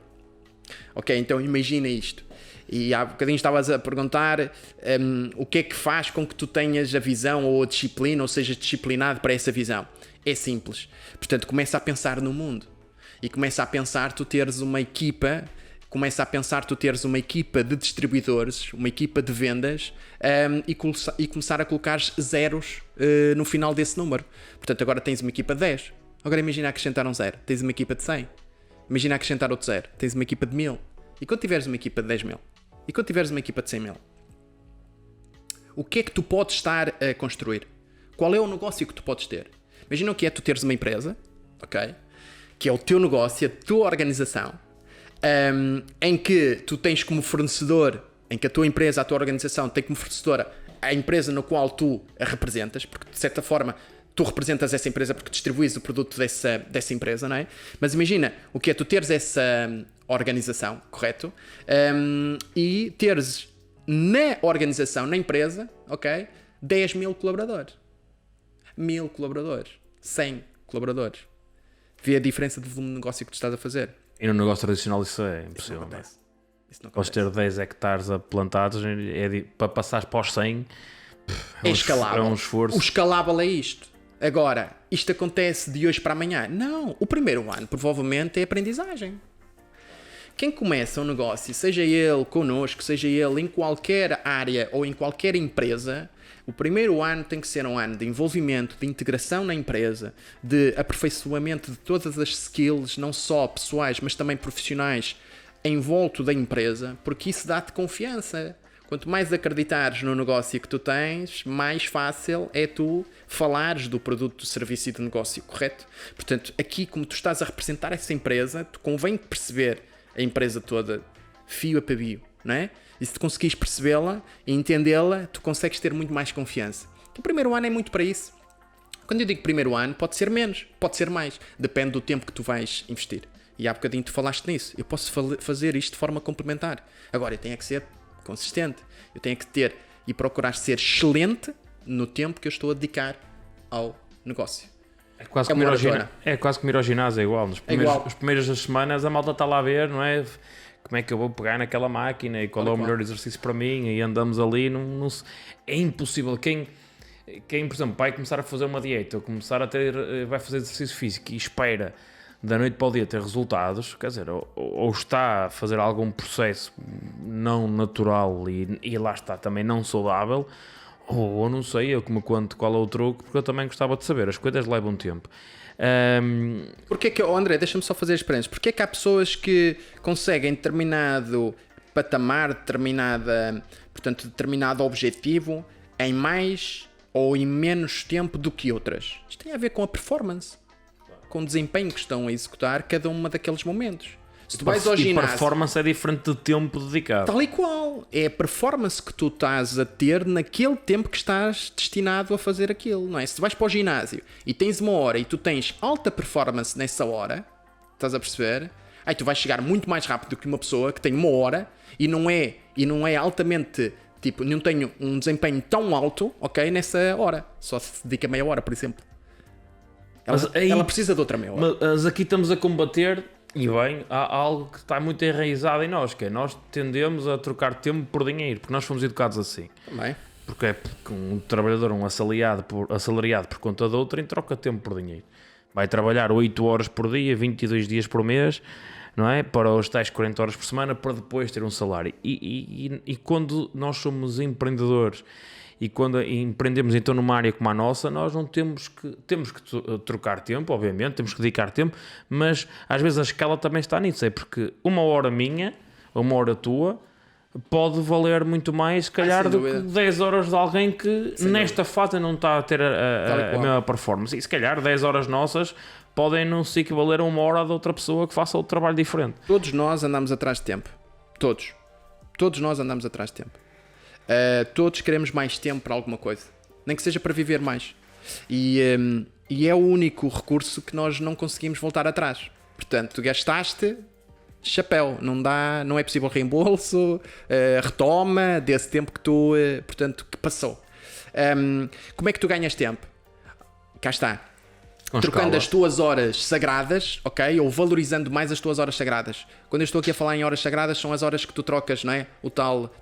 Ok, então imagina isto. E há bocadinho estavas a perguntar o que é que faz com que tu tenhas a visão ou a disciplina, ou sejas disciplinado para essa visão. É simples. Portanto, começa a pensar no mundo. E começa a pensar tu teres uma equipa de distribuidores, uma equipa de vendas e começar a colocar zeros no final desse número. Portanto, agora tens uma equipa de 10. Agora imagina acrescentar um zero. Tens uma equipa de 100. Imagina acrescentar outro zero. Tens uma equipa de 1000. E quando tiveres uma equipa de 10.000? E quando tiveres uma equipa de 100.000? O que é que tu podes estar a construir? Qual é o negócio que tu podes ter? Imagina o que é tu teres uma empresa, ok? Que é o teu negócio, a tua organização, em que tu tens como fornecedor, em que a tua empresa, a tua organização tem como fornecedora a empresa na qual tu a representas, porque de certa forma tu representas essa empresa porque distribuis o produto dessa empresa, não é? Mas imagina o que é tu teres essa organização, correto? E teres na organização, na empresa, ok? 10.000 colaboradores. 1.000 colaboradores. 100 colaboradores. Vê a diferença de volume de negócio que tu estás a fazer. E no negócio tradicional isso é impossível. Isso não acontece. Podes ter 10 hectares plantados para passares para os 100. É escalável. É um esforço. O escalável é isto. Agora, isto acontece de hoje para amanhã? Não. O primeiro ano provavelmente é aprendizagem. Quem começa um negócio, seja ele connosco, seja ele em qualquer área ou em qualquer empresa, o primeiro ano tem que ser um ano de envolvimento, de integração na empresa, de aperfeiçoamento de todas as skills, não só pessoais, mas também profissionais, em volta da empresa, porque isso dá-te confiança. Quanto mais acreditares no negócio que tu tens, mais fácil é tu falares do produto, do serviço e do negócio, correto? Portanto, aqui, como tu estás a representar essa empresa, tu convém perceber a empresa toda, fio a pavio, não é? E se tu conseguires percebê-la e entendê-la, tu consegues ter muito mais confiança. O primeiro ano é muito para isso. Quando eu digo primeiro ano, pode ser menos, pode ser mais. Depende do tempo que tu vais investir. E há bocadinho tu falaste nisso. Eu posso fazer isto de forma complementar. Agora, eu tenho que ser consistente. Eu tenho que ter e procurar ser excelente no tempo que eu estou a dedicar ao negócio. É quase como ir ao ginásio, é igual. As primeiras semanas a malta está lá a ver, não é? Como é que eu vou pegar naquela máquina e qual é o melhor exercício para mim, e andamos ali, é impossível. Quem, por exemplo, vai começar a fazer uma dieta, ou vai fazer exercício físico e espera da noite para o dia ter resultados, quer dizer, ou está a fazer algum processo não natural e lá está, também não saudável, ou não sei, eu que me conto qual é o truque, porque eu também gostava de saber, as coisas levam tempo. Porquê que, André, deixa-me só fazer as experiências, porquê é que há pessoas que conseguem determinado patamar, determinado objetivo em mais ou em menos tempo do que outras? Isto tem a ver com a performance, com o desempenho que estão a executar cada uma daqueles momentos. Se tu vais ao ginásio, performance é diferente de tempo dedicado. Tal e qual. É a performance que tu estás a ter naquele tempo que estás destinado a fazer aquilo, não é? Se tu vais para o ginásio e tens uma hora e tu tens alta performance nessa hora, estás a perceber? Aí tu vais chegar muito mais rápido do que uma pessoa que tem uma hora e não é altamente, tipo, não tem um desempenho tão alto, ok, nessa hora. Só se dedica meia hora, por exemplo. Ela precisa de outra meia hora. Mas aqui estamos a combater, e bem, há algo que está muito enraizado em nós, que é nós tendemos a trocar tempo por dinheiro, porque nós fomos educados assim. Também. Porque é um trabalhador, um assalariado por conta de outro, em troca tempo por dinheiro. Vai trabalhar 8 horas por dia, 22 dias por mês, não é? Para os tais 40 horas por semana, para depois ter um salário. E quando nós somos empreendedores e quando empreendemos então numa área como a nossa, nós não temos que trocar tempo, obviamente, temos que dedicar tempo, mas às vezes a escala também está nisso, é porque uma hora minha, uma hora tua, pode valer muito mais, se calhar, do que 10 horas de alguém que nesta fase não está a ter a mesma performance. E se calhar 10 horas nossas podem não se equivaler a uma hora de outra pessoa que faça outro trabalho diferente. Todos nós andamos atrás de tempo. Todos nós andamos atrás de tempo. Todos queremos mais tempo para alguma coisa, nem que seja para viver mais, e é o único recurso que nós não conseguimos voltar atrás. Portanto, tu gastaste, chapéu, não é possível reembolso, retoma desse tempo que tu, que passou. Como é que tu ganhas tempo? Cá está. Trocando as tuas horas sagradas, ok? Ou valorizando mais as tuas horas sagradas. Quando eu estou aqui a falar em horas sagradas, são as horas que tu trocas, não é?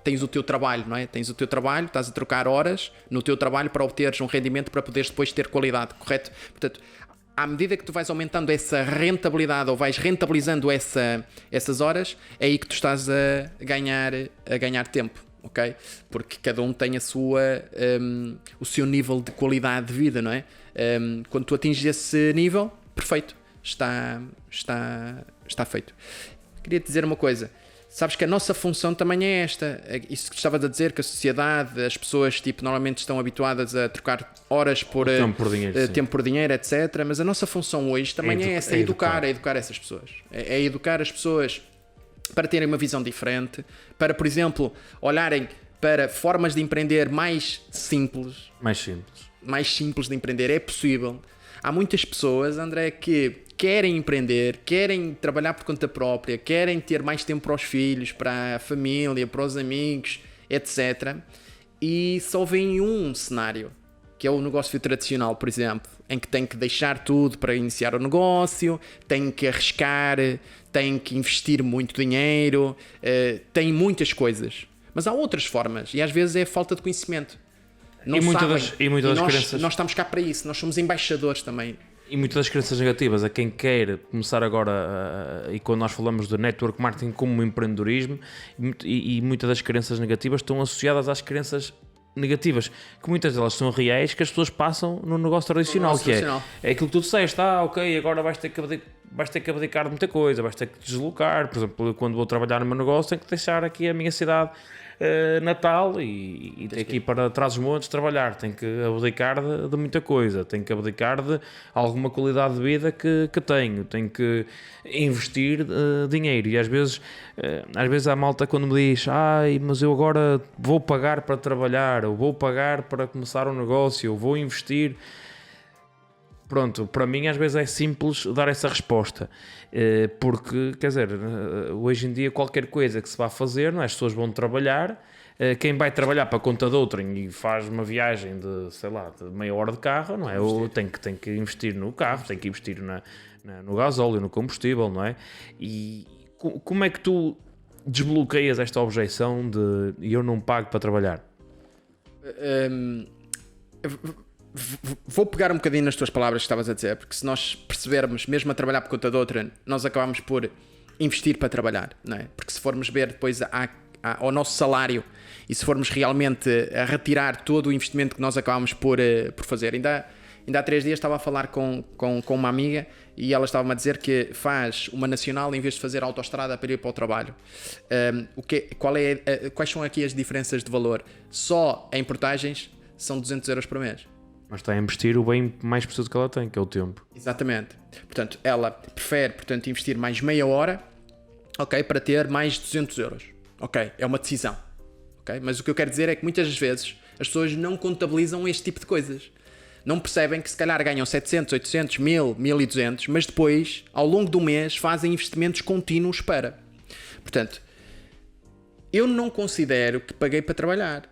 Tens o teu trabalho, não é? Tens o teu trabalho, estás a trocar horas no teu trabalho para obteres um rendimento para poderes depois ter qualidade, correto? Portanto, à medida que tu vais aumentando essa rentabilidade ou vais rentabilizando essas horas, é aí que tu estás a ganhar tempo, ok? Porque cada um tem o seu nível de qualidade de vida, não é? Quando tu atinges esse nível, perfeito, está feito. Queria te dizer uma coisa, sabes que a nossa função também é esta, isso que estavas a dizer, que a sociedade, as pessoas normalmente estão habituadas a trocar horas por tempo por dinheiro, etc. Mas a nossa função hoje também é essa, é educar essas pessoas, é educar as pessoas para terem uma visão diferente, para, por exemplo, olharem para formas de empreender mais simples de empreender. É possível. Há muitas pessoas, André, que querem empreender, querem trabalhar por conta própria, querem ter mais tempo para os filhos, para a família, para os amigos, etc. E só vem um cenário, que é o negócio tradicional, por exemplo, em que tem que deixar tudo para iniciar o negócio, tem que arriscar, tem que investir muito dinheiro, tem muitas coisas. Mas há outras formas, e às vezes é falta de conhecimento. Nós estamos cá para isso, nós somos embaixadores também. E muitas das crenças negativas, a quem quer começar agora, e quando nós falamos de network marketing como empreendedorismo, e muitas das crenças negativas estão associadas às crenças negativas, que muitas delas são reais, que as pessoas passam no negócio tradicional, é aquilo que tu disseste, ok, agora vais ter que vais ter que abdicar de muita coisa, vais ter que te deslocar. Por exemplo, quando vou trabalhar no meu negócio, tenho que deixar aqui a minha cidade natal e ter que ir para Trás-os-Montes trabalhar. Tenho que abdicar de muita coisa, tenho que abdicar de alguma qualidade de vida que tenho que investir dinheiro. E às vezes a malta quando me diz mas eu agora vou pagar para trabalhar, ou vou pagar para começar um negócio, ou vou investir. Pronto, para mim às vezes é simples dar essa resposta, porque, quer dizer, hoje em dia qualquer coisa que se vá fazer, não é? As pessoas vão trabalhar, quem vai trabalhar para conta de outrem e faz uma viagem de, sei lá, de meia hora de carro, não é? Ou tem que investir no carro, tem que investir no gasóleo, no combustível, não é? E como é que tu desbloqueias esta objeção de eu não pago para trabalhar? Vou pegar um bocadinho nas tuas palavras que estavas a dizer, porque se nós percebermos, mesmo a trabalhar por conta de outra, nós acabamos por investir para trabalhar, não é? Porque se formos ver depois ao nosso salário e se formos realmente a retirar todo o investimento que nós acabamos por fazer, ainda há 3 dias estava a falar com uma amiga e ela estava-me a dizer que faz uma nacional em vez de fazer autoestrada para ir para o trabalho. Quais são aqui as diferenças de valor? Só em portagens são 200 euros por mês. Mas está a investir o bem mais preciso que ela tem, que é o tempo. Exatamente. Portanto, ela prefere investir mais meia hora, ok, para ter mais 200 euros. Ok, é uma decisão. Okay? Mas o que eu quero dizer é que muitas vezes as pessoas não contabilizam este tipo de coisas. Não percebem que se calhar ganham 700, 800, 1000, 1200, mas depois, ao longo do mês, fazem investimentos contínuos para. Portanto, eu não considero que paguei para trabalhar.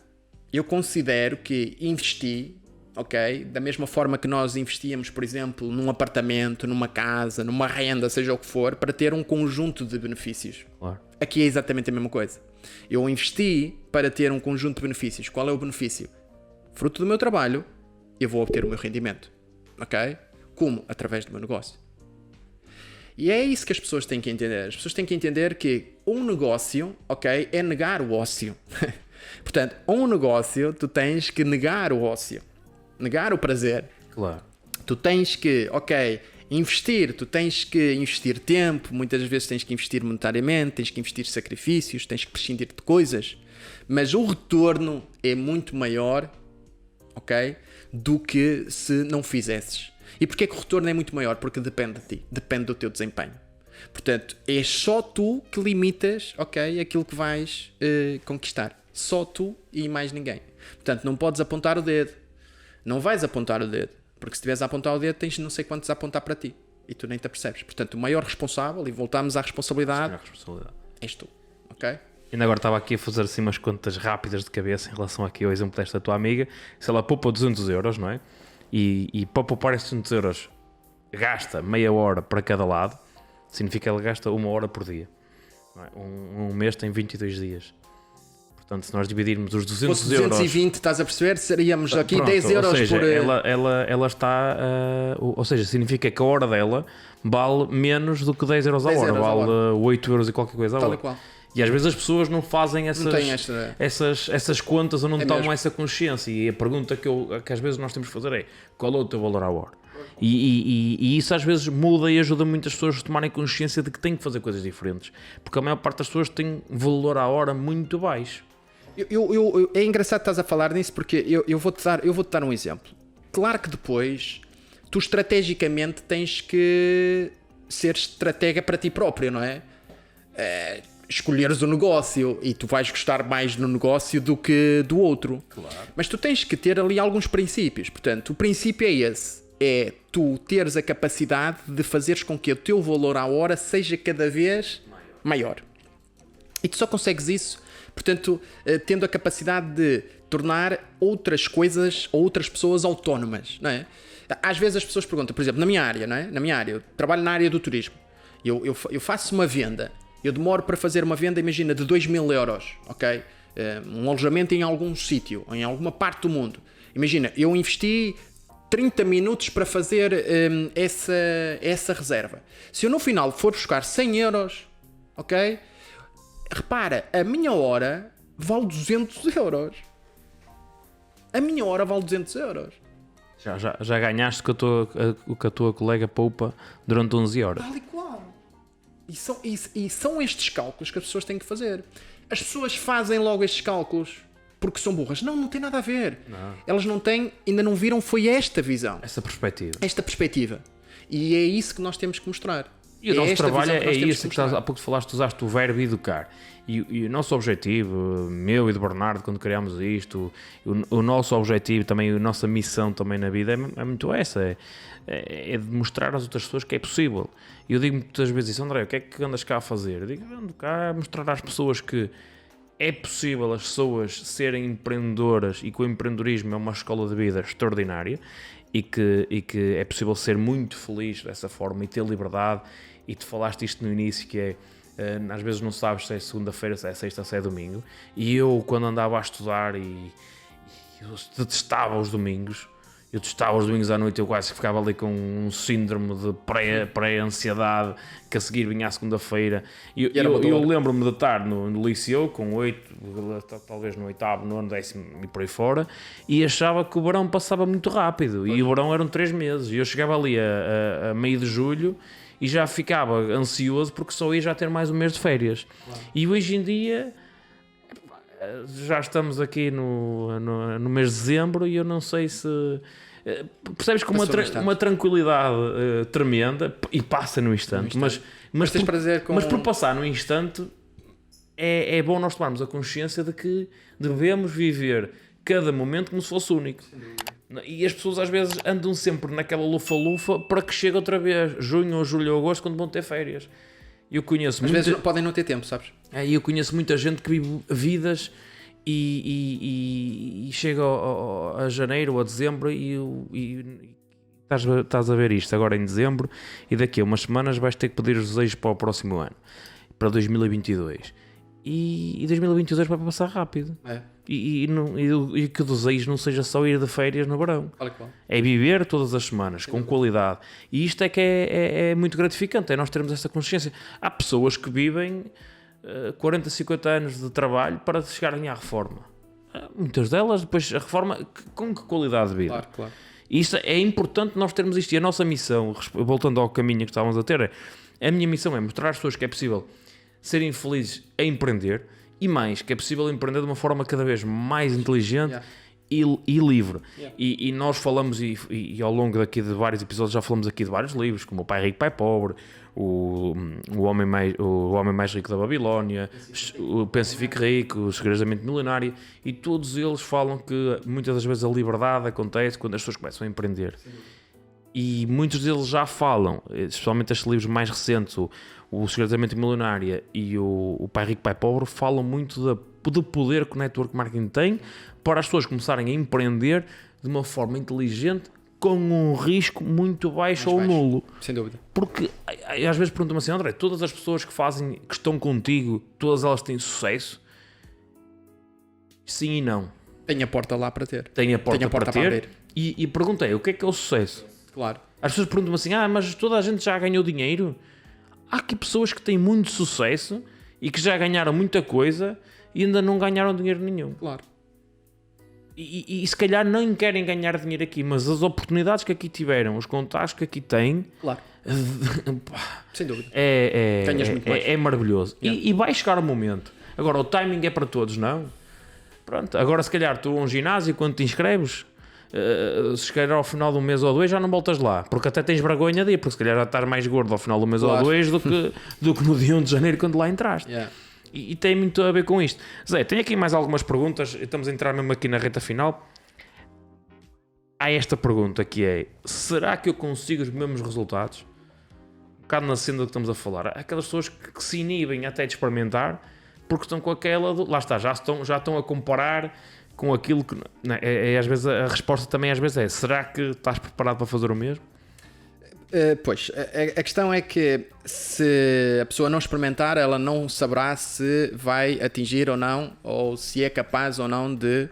Eu considero que investi, ok? Da mesma forma que nós investíamos, por exemplo, num apartamento, numa casa, numa renda, seja o que for, para ter um conjunto de benefícios. Claro. Aqui é exatamente a mesma coisa. Eu investi para ter um conjunto de benefícios. Qual é o benefício? Fruto do meu trabalho, eu vou obter o meu rendimento, ok? Como? Através do meu negócio. E é isso que as pessoas têm que entender. As pessoas têm que entender que um negócio, ok, é negar o ócio. Portanto, um negócio, tu tens que negar o ócio. Negar o prazer. Claro. Tu tens que, investir. Tu tens que investir tempo. Muitas vezes tens que investir monetariamente. Tens que investir sacrifícios. Tens que prescindir de coisas. Mas o retorno é muito maior, ok, do que se não fizesses. E porquê que o retorno é muito maior? Porque depende de ti. Depende do teu desempenho. Portanto, é só tu que limitas, ok, aquilo que vais conquistar. Só tu e mais ninguém. Portanto, não podes apontar o dedo. Não vais apontar o dedo. Porque se estiveres a apontar o dedo, tens não sei quantos a apontar para ti. E tu nem te apercebes. Portanto, o maior responsável, e voltamos à responsabilidade, és tu. Ok? Ainda agora estava aqui a fazer assim umas contas rápidas de cabeça em relação aqui ao exemplo desta tua amiga. Se ela poupa 200 euros, não é? E para poupar esses 200 euros gasta meia hora para cada lado, significa que ela gasta 1 hora por dia. Não é? Um mês tem 22 dias. Portanto, se nós dividirmos os 200 euros... 220, estás a perceber? Seríamos aqui pronto, 10 euros, ou seja, por... Ela está... ou seja, significa que a hora dela vale menos do que 10 euros a hora. Vale 8 euros e qualquer coisa a hora. Tal e qual. E às vezes as pessoas não fazem essas contas ou não tomam essa consciência. E a pergunta que às vezes nós temos que fazer é: qual é o teu valor à hora? E isso às vezes muda e ajuda muitas pessoas a tomarem consciência de que têm que fazer coisas diferentes. Porque a maior parte das pessoas tem valor à hora muito baixo. É engraçado que estás a falar nisso porque eu vou-te dar um exemplo. Claro que depois tu estrategicamente tens que ser estratega para ti próprio, não é? Escolheres o negócio e tu vais gostar mais no negócio do que do outro. Claro. Mas tu tens que ter ali alguns princípios. Portanto, o princípio é esse. É tu teres a capacidade de fazeres com que o teu valor à hora seja cada vez maior. E tu só consegues isso, portanto, tendo a capacidade de tornar outras coisas ou outras pessoas autónomas, não é? Às vezes as pessoas perguntam, por exemplo, na minha área, não é? Na minha área, eu trabalho na área do turismo. Eu faço uma venda. Eu demoro para fazer uma venda, imagina, de 2.000 euros, ok? Um alojamento em algum sítio, em alguma parte do mundo. Imagina, eu investi 30 minutos para fazer essa reserva. Se eu no final for buscar 100 euros, ok? Repara, a minha hora vale 200 euros. A minha hora vale 200 euros. Já ganhaste o que a tua colega poupa durante 11 horas. Tal e qual. E são estes cálculos que as pessoas têm que fazer. As pessoas fazem logo estes cálculos porque são burras. Não tem nada a ver. Não. Elas não têm, ainda não viram, foi esta visão. Essa perspectiva. Esta perspectiva. E é isso que nós temos que mostrar. E o nosso trabalho é isso que há pouco falaste, usaste o verbo educar. E o nosso objetivo, meu e do Bernardo, quando criámos isto, o nosso objetivo também, a nossa missão também na vida é muito essa, é de mostrar às outras pessoas que é possível. E eu digo muitas vezes isso, André, o que é que andas cá a fazer? Eu digo, ando cá a mostrar às pessoas que é possível as pessoas serem empreendedoras e que o empreendedorismo é uma escola de vida extraordinária e que é possível ser muito feliz dessa forma e ter liberdade. E tu falaste isto no início, que é, às vezes não sabes se é segunda-feira, se é sexta, se é domingo. E eu, quando andava a estudar eu detestava os domingos, à noite, eu quase ficava ali com um síndrome de pré-ansiedade, que a seguir vinha à segunda-feira. E eu lembro-me de estar no liceu, com 8, talvez no 8º, 9º, 10º e por aí fora, e achava que o verão passava muito rápido. E o verão eram 3 meses. E eu chegava ali a meio de julho, e já ficava ansioso porque só ia já ter mais um mês de férias. Claro. E hoje em dia já estamos aqui no mês de dezembro e eu não sei se... Percebes com uma tranquilidade tremenda, e passa no instante. Mas por passar no instante é bom nós tomarmos a consciência de que devemos viver cada momento como se fosse único. E as pessoas às vezes andam sempre naquela lufa-lufa para que chegue outra vez junho ou julho ou agosto, quando vão ter férias. Eu conheço às vezes podem não ter tempo, sabes? Eu conheço muita gente que vive vidas e chega a janeiro ou a dezembro e estás a ver isto agora em dezembro, e daqui a umas semanas vais ter que pedir os desejos para o próximo ano, para 2022. E 2022 vai passar rápido. E que o desejo não seja só ir de férias no verão. É viver todas as semanas, com qualidade. E isto é que é muito gratificante, é nós termos essa consciência. Há pessoas que vivem 40, 50 anos de trabalho para chegarem à reforma. Muitas delas, depois a reforma, com que qualidade de vida? Claro. E isto é importante nós termos isto. E a nossa missão, voltando ao caminho que estávamos a ter, a minha missão é mostrar às pessoas que é possível serem felizes a empreender, e mais, que é possível empreender de uma forma cada vez mais inteligente e livre. E nós falamos, e ao longo daqui de vários episódios já falamos aqui de vários livros, como O Pai Rico, Pai Pobre, o Homem Mais Rico da Babilónia, o Pense e Fique Rico, O Segredos da Mente Milionária, e todos eles falam que muitas das vezes a liberdade acontece quando as pessoas começam a empreender. E muitos deles já falam, especialmente estes livros mais recentes, o Segredos da Mente Milionária e o Pai Rico, Pai Pobre, falam muito do poder que o network marketing tem para as pessoas começarem a empreender de uma forma inteligente, com um risco muito baixo ou nulo. Sem dúvida. Porque às vezes perguntam-me assim, André, todas as pessoas que estão contigo, todas elas têm sucesso? Sim e não. Tem a porta lá para ter. Tem a porta para ter. E perguntei, o que é o sucesso? Claro. As pessoas perguntam-me assim, mas toda a gente já ganhou dinheiro? Há aqui pessoas que têm muito sucesso e que já ganharam muita coisa e ainda não ganharam dinheiro nenhum. Claro. E se calhar não querem ganhar dinheiro aqui, mas as oportunidades que aqui tiveram, os contactos que aqui têm, claro. Sem dúvida. Ganhas muito mais. É maravilhoso. E vai chegar o momento. Agora, o timing é para todos, não? Pronto, agora se calhar tu a um ginásio, quando te inscreves, se calhar ao final de um mês ou 2 já não voltas lá, porque até tens vergonha de ir, porque se calhar já estás mais gordo ao final do mês ou 2 do que no dia 1 de janeiro quando lá entraste. E tem muito a ver com isto. Zé, tenho aqui mais algumas perguntas, estamos a entrar mesmo aqui na reta final. Há esta pergunta que é: será que eu consigo os mesmos resultados? Um bocado na cena do que estamos a falar. Há aquelas pessoas que se inibem até de experimentar porque estão com aquela... Lá está, já estão a comparar com aquilo que... às vezes a resposta também às vezes é: será que estás preparado para fazer o mesmo? Pois, a questão é que se a pessoa não experimentar, ela não saberá se vai atingir ou não, ou se é capaz ou não de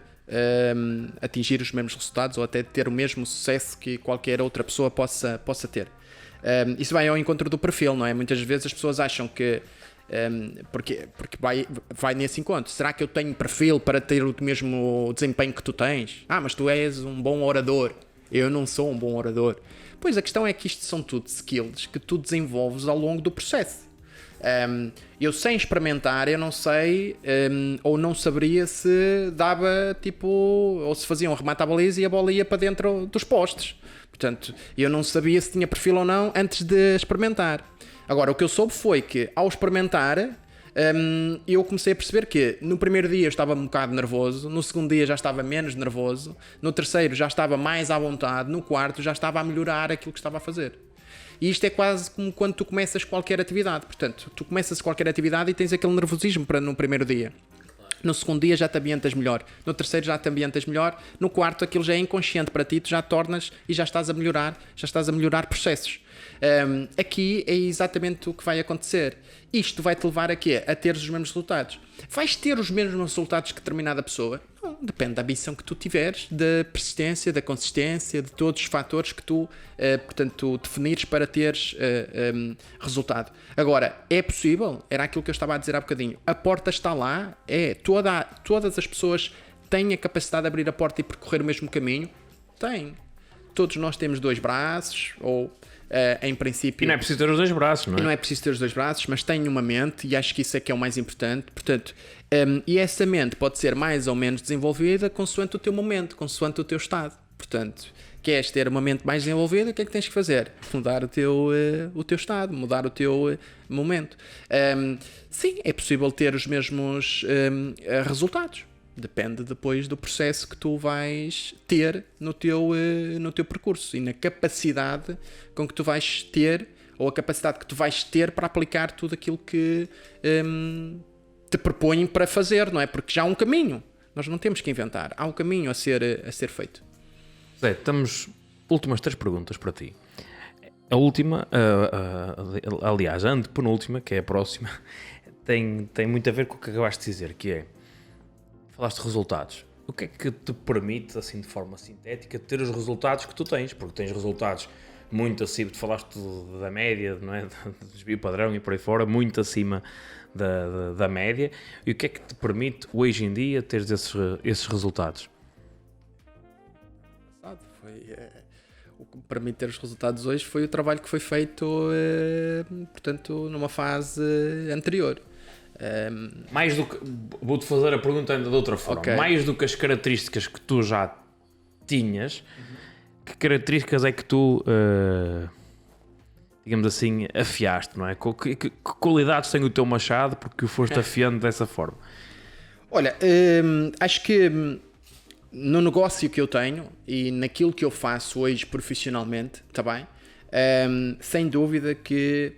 atingir os mesmos resultados ou até ter o mesmo sucesso que qualquer outra pessoa possa ter. Isso vai ao encontro do perfil, não é? Muitas vezes as pessoas acham que porque vai nesse encontro. Será que eu tenho perfil para ter o mesmo desempenho que tu tens? Mas tu és um bom orador. Eu não sou um bom orador. Pois a questão é que isto são tudo skills que tu desenvolves ao longo do processo. Eu sem experimentar, eu não sei, ou não saberia se dava tipo, ou se fazia um remate à baliza e a bola ia para dentro dos postes. Portanto, eu não sabia se tinha perfil ou não antes de experimentar. Agora, o que eu soube foi que ao experimentar, eu comecei a perceber que no primeiro dia eu estava um bocado nervoso, no segundo dia já estava menos nervoso, no terceiro já estava mais à vontade, no quarto já estava a melhorar aquilo que estava a fazer. E isto é quase como quando tu começas qualquer atividade. Portanto, tu começas qualquer atividade e tens aquele nervosismo no primeiro dia. No segundo dia já te ambientas melhor. No terceiro já te ambientas melhor. No quarto aquilo já é inconsciente para ti, tu já tornas e já estás a melhorar processos. Aqui é exatamente o que vai acontecer. Isto vai-te levar a quê? A teres os mesmos resultados. Vais ter os mesmos resultados que determinada pessoa? Não, depende da ambição que tu tiveres, da persistência, da consistência, de todos os fatores que tu, portanto, definires para teres resultado. Agora, é possível? Era aquilo que eu estava a dizer há bocadinho. A porta está lá, todas as pessoas têm a capacidade de abrir a porta e percorrer o mesmo caminho? Têm. Todos nós temos 2 braços, ou em princípio... E não é preciso ter os 2 braços, não é? Não é preciso ter os 2 braços, mas tem uma mente, e acho que isso é que é o mais importante. Portanto, e essa mente pode ser mais ou menos desenvolvida consoante o teu momento, consoante o teu estado. Portanto, queres ter uma mente mais desenvolvida, o que é que tens que fazer? Mudar o teu estado, mudar o teu momento. Sim, é possível ter os mesmos resultados. Depende depois do processo que tu vais ter no teu percurso e na capacidade com que tu vais ter, ou a capacidade que tu vais ter para aplicar tudo aquilo que te propõem para fazer, não é? Porque já há um caminho. Nós não temos que inventar. Há um caminho a ser feito. Zé, temos últimas 3 perguntas para ti. A última, aliás, a antepenúltima, que é a próxima, tem muito a ver com o que acabaste de dizer, que é: falaste de resultados. O que é que te permite, assim de forma sintética, ter os resultados que tu tens? Porque tens resultados muito acima, tu falaste da média, não é? Do desvio padrão e por aí fora, muito acima da média. E o que é que te permite, hoje em dia, ter esses resultados? O que me permite ter os resultados hoje foi o trabalho que foi feito, portanto, numa fase anterior. Mais do que, vou-te fazer a pergunta ainda de outra forma. Okay. Mais do que as características que tu já tinhas, que características é que tu, digamos assim, afiaste, não é? Que qualidades tem o teu machado porque o foste afiando dessa forma? Olha, acho que no negócio que eu tenho e naquilo que eu faço hoje profissionalmente, tá bem? Sem dúvida que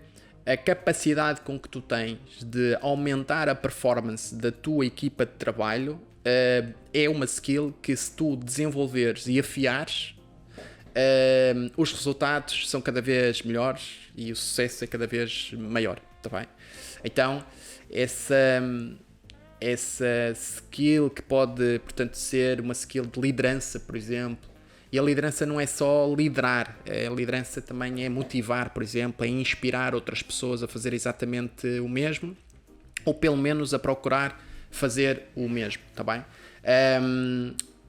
a capacidade com que tu tens de aumentar a performance da tua equipa de trabalho é uma skill que, se tu desenvolveres e afiares, os resultados são cada vez melhores e o sucesso é cada vez maior, tá bem? Então, essa skill que pode, portanto, ser uma skill de liderança, por exemplo. E a liderança não é só liderar, a liderança também é motivar, por exemplo, é inspirar outras pessoas a fazer exatamente o mesmo, ou pelo menos a procurar fazer o mesmo, tá bem?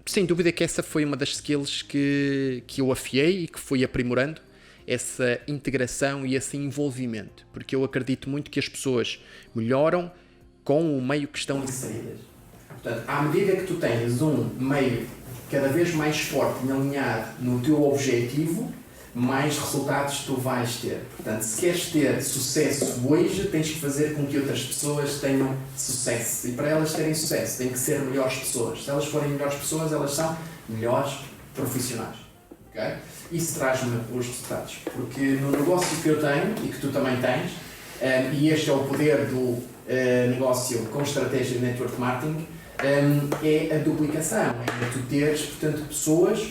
Sem dúvida que essa foi uma das skills que eu afiei e que fui aprimorando, essa integração e esse envolvimento, porque eu acredito muito que as pessoas melhoram com o meio que estão inseridas. Portanto, à medida que tu tens um meio cada vez mais forte e alinhado no teu objetivo, mais resultados tu vais ter. Portanto, se queres ter sucesso hoje, tens que fazer com que outras pessoas tenham sucesso. E para elas terem sucesso, têm que ser melhores pessoas. Se elas forem melhores pessoas, elas são melhores profissionais. Okay? Isso traz-me os resultados. Porque no negócio que eu tenho, e que tu também tens, e este é o poder do negócio com estratégia de network marketing, é a duplicação, é tu teres, portanto, pessoas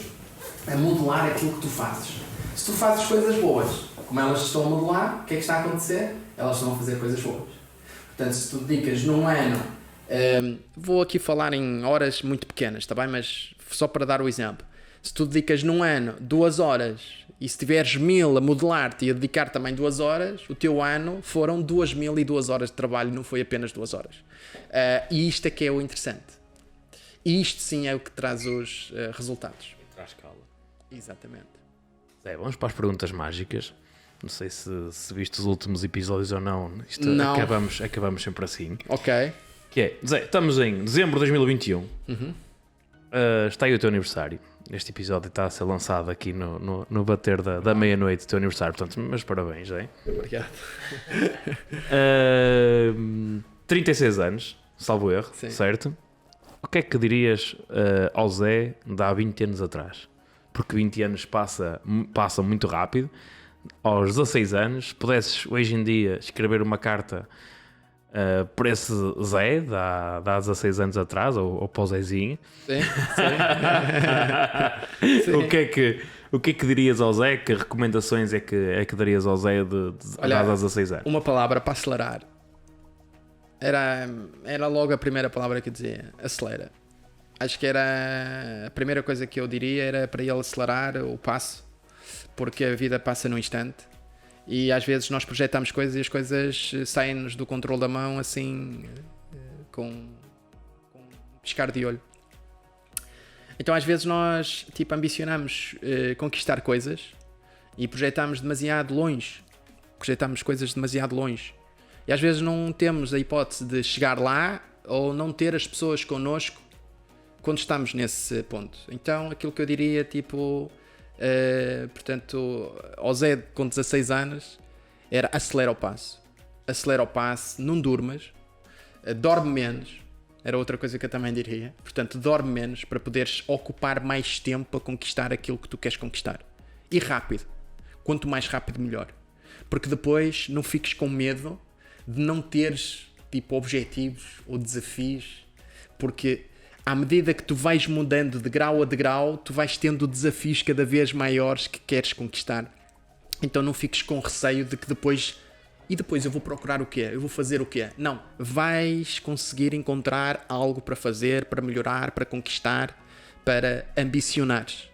a modelar aquilo que tu fazes. Se tu fazes coisas boas, como elas estão a modelar, o que é que está a acontecer? Elas estão a fazer coisas boas. Portanto, se tu dedicas num ano, vou aqui falar em horas muito pequenas, está bem? Mas só para dar o exemplo. Se tu dedicas num ano 2 horas e se tiveres 1000 a modelar-te e a dedicar também 2 horas, o teu ano foram 2002 horas de trabalho, não foi apenas 2 horas. E isto é que é o interessante. E isto sim é o que traz os resultados. Traz escala. Exatamente. Zé, vamos para as perguntas mágicas. Não sei se viste os últimos episódios ou não. Não. Acabamos sempre assim. Ok. Que é, Zé, estamos em dezembro de 2021. Está aí o teu aniversário. Este episódio está a ser lançado aqui no bater da meia-noite do teu aniversário. Portanto, meus parabéns, Zé. Obrigado. 36 anos, salvo erro, Sim. certo? O que é que dirias ao Zé de há 20 anos atrás? Porque 20 anos passam muito rápido. Aos 16 anos, pudesses hoje em dia escrever uma carta para esse Zé de há 16 anos atrás, ou para o Zezinho, Sim. o que é que dirias ao Zé? Que recomendações é que darias ao Zé de Olha, há 16 anos? Uma palavra para acelerar. Era logo a primeira palavra que eu dizia. Acelera. Acho que era a primeira coisa que eu diria, era para ele acelerar o passo, porque a vida passa num instante e às vezes nós projetamos coisas e as coisas saem-nos do controle da mão assim com um piscar de olho. Então às vezes nós ambicionamos conquistar coisas e projetamos demasiado longe, projetamos coisas demasiado longe e às vezes não temos a hipótese de chegar lá ou não ter as pessoas connosco quando estamos nesse ponto. Então aquilo que eu diria, portanto, ao Zé com 16 anos, era acelera o passo, não durmas, dorme menos, era outra coisa que eu também diria. Portanto, dorme menos para poderes ocupar mais tempo a conquistar aquilo que tu queres conquistar. E rápido, quanto mais rápido melhor, porque depois não fiques com medo de não teres objetivos ou desafios, porque à medida que tu vais mudando de grau a degrau, tu vais tendo desafios cada vez maiores que queres conquistar. Então não fiques com receio de que depois eu vou procurar o quê? Eu vou fazer o quê? Não, vais conseguir encontrar algo para fazer, para melhorar, para conquistar, para ambicionares.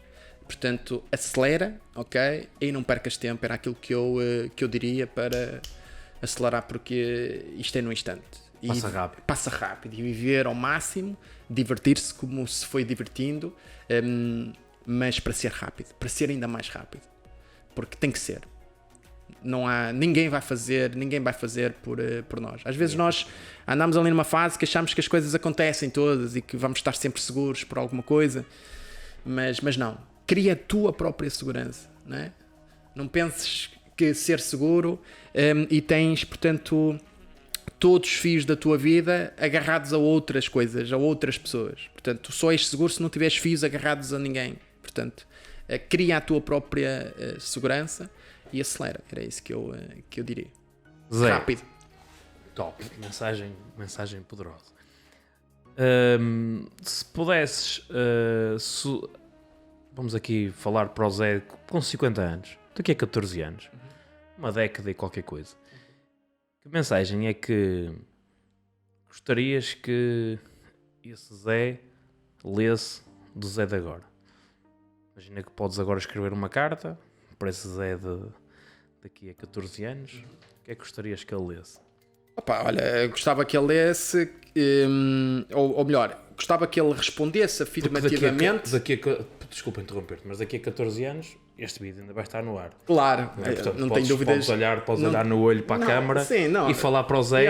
Portanto, acelera, ok? E não percas tempo, era aquilo que eu diria para acelerar, porque isto é no instante. Passa rápido e viver ao máximo, divertir-se como se foi divertindo, mas para ser rápido, para ser ainda mais rápido, porque tem que ser. Ninguém vai fazer por nós. Às vezes nós andamos ali numa fase que achamos que as coisas acontecem todas e que vamos estar sempre seguros por alguma coisa, mas não. Cria a tua própria segurança, não é? Não penses que ser seguro e tens, portanto, todos os fios da tua vida agarrados a outras coisas, a outras pessoas. Portanto, tu só és seguro se não tiveres fios agarrados a ninguém. Portanto, cria a tua própria segurança e acelera. Era isso que eu diria. Zé, rápido. Top. Mensagem poderosa. Se pudesses... vamos aqui falar para o Zé com 50 anos. Daqui a 14 anos. Uma década e qualquer coisa. Que mensagem é que gostarias que esse Zé lesse do Zé de agora? Imagina que podes agora escrever uma carta para esse Zé daqui a 14 anos. O que é que gostarias que ele lesse? Opa, olha, eu gostava que ele lesse, ou melhor, gostava que ele respondesse afirmativamente. Desculpa interromper-te, mas daqui a 14 anos este vídeo ainda vai estar no ar. Claro, Portanto, não tenho dúvidas. Podes olhar no olho para a câmara e falar para o Zé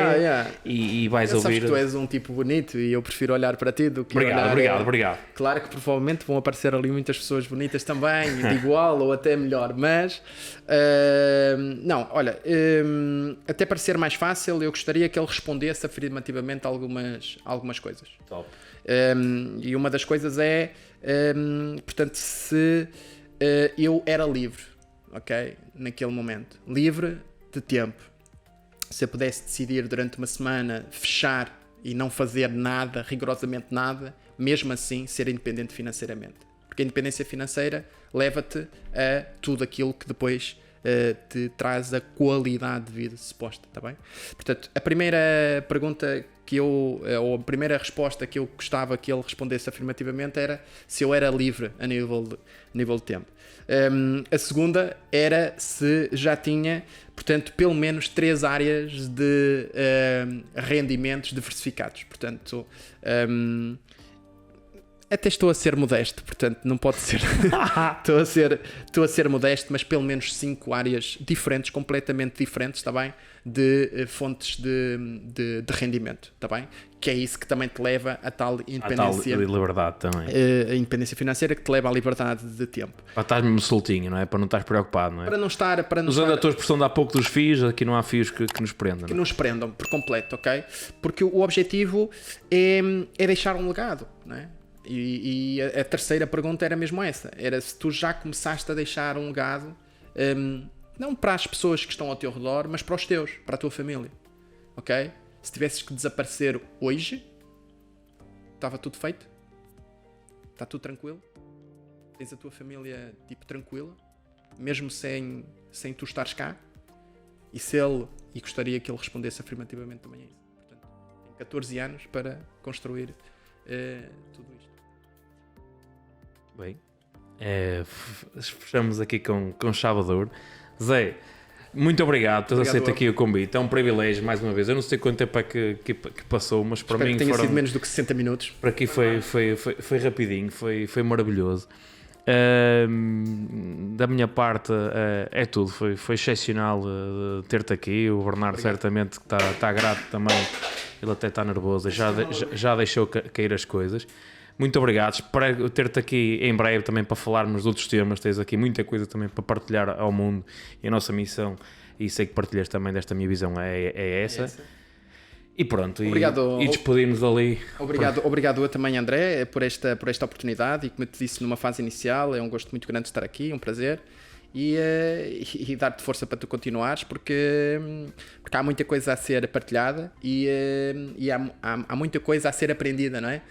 e vais ouvir. Sabes que tu és um tipo bonito e eu prefiro olhar para ti do que Obrigado. Claro que provavelmente vão aparecer ali muitas pessoas bonitas também, de igual ou até melhor, mas não, olha, até para ser mais fácil, eu gostaria que ele respondesse afirmativamente algumas coisas. Top. E uma das coisas é, portanto, se eu era livre, ok? Naquele momento, livre de tempo. Se eu pudesse decidir durante uma semana fechar e não fazer nada, rigorosamente nada, mesmo assim ser independente financeiramente. Porque a independência financeira leva-te a tudo aquilo que depois te traz a qualidade de vida suposta, está bem? Portanto, a primeira pergunta ou a primeira resposta que eu gostava que ele respondesse afirmativamente era se eu era livre a nível de tempo. A segunda era se já tinha, portanto, pelo menos 3 áreas de rendimentos diversificados. Portanto, Até estou a ser modesto, portanto não pode ser. Estou a ser modesto, mas pelo menos 5 áreas diferentes, completamente diferentes, está bem? De fontes de rendimento, está bem? Que é isso que também te leva a tal independência. A tal liberdade também. A independência financeira que te leva à liberdade de tempo. Para estar mesmo soltinho, não é? Para não estás preocupado, não é? Para não estar. Usando a tua expressão de há pouco dos fios, aqui não há fios que nos prendam. Que nos prendam por completo, ok? Porque o objetivo é deixar um legado, não é? E a terceira pergunta era mesmo essa. Era se tu já começaste a deixar um legado, não para as pessoas que estão ao teu redor, mas para os teus, para a tua família, ok? Se tivesses que desaparecer hoje, estava tudo feito? Está tudo tranquilo? Tens a tua família tipo tranquila? Mesmo sem tu estares cá? E gostaria que ele respondesse afirmativamente também a isso. Portanto, tem 14 anos para construir tudo isto. Bem, fechamos aqui com chave de ouro. Zé, muito obrigado por teres aceito aqui o convite. É um privilégio, mais uma vez. Eu não sei quanto tempo é que passou, mas para Espero mim que tenha sido menos do que 60 minutos. Para aqui foi rapidinho, foi maravilhoso. Da minha parte é tudo, foi excepcional ter-te aqui. O Bernardo certamente está grato também, ele até está nervoso, já deixou cair as coisas. Muito obrigado, espero ter-te aqui em breve também para falarmos de outros temas. Tens aqui muita coisa também para partilhar ao mundo, e a nossa missão, e sei que partilhas também desta minha visão, é essa. E pronto, e despedimos ali. Obrigado eu também, André, por esta oportunidade, e como eu te disse numa fase inicial, é um gosto muito grande estar aqui, um prazer, e dar-te força para tu continuares, porque há muita coisa a ser partilhada e há muita coisa a ser aprendida, não é?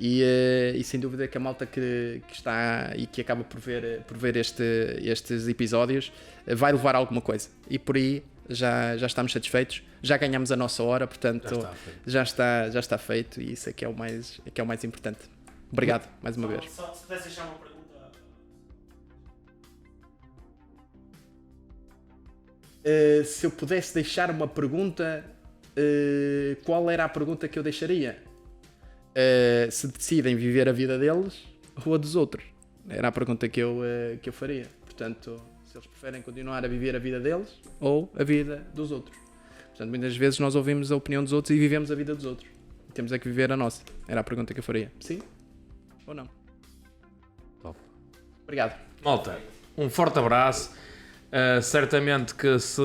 E sem dúvida que a malta que está e que acaba por ver estes episódios vai levar alguma coisa, e por aí já estamos satisfeitos, já ganhamos a nossa hora, portanto já está feito, e isso é que é o mais importante. Obrigado mais uma vez. Só se pudesse deixar uma pergunta. Se eu pudesse deixar uma pergunta, qual era a pergunta que eu deixaria? Se decidem viver a vida deles ou a dos outros, era a pergunta que eu faria. Portanto, se eles preferem continuar a viver a vida deles ou a vida dos outros. Portanto, muitas vezes nós ouvimos a opinião dos outros e vivemos a vida dos outros. Temos é que viver a nossa. Era a pergunta que eu faria. Sim ou não? Top. Obrigado. Malta, um forte abraço. Certamente que se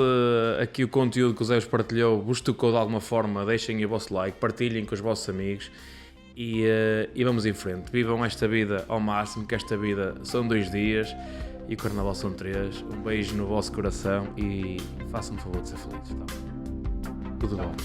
aqui o conteúdo que o Zé vos partilhou vos tocou de alguma forma, deixem o vosso like, partilhem com os vossos amigos e vamos em frente. Vivam esta vida ao máximo, que esta vida são 2 dias e o Carnaval são 3. Um beijo no vosso coração e façam-me o favor de ser felizes. Tá? Tudo bom.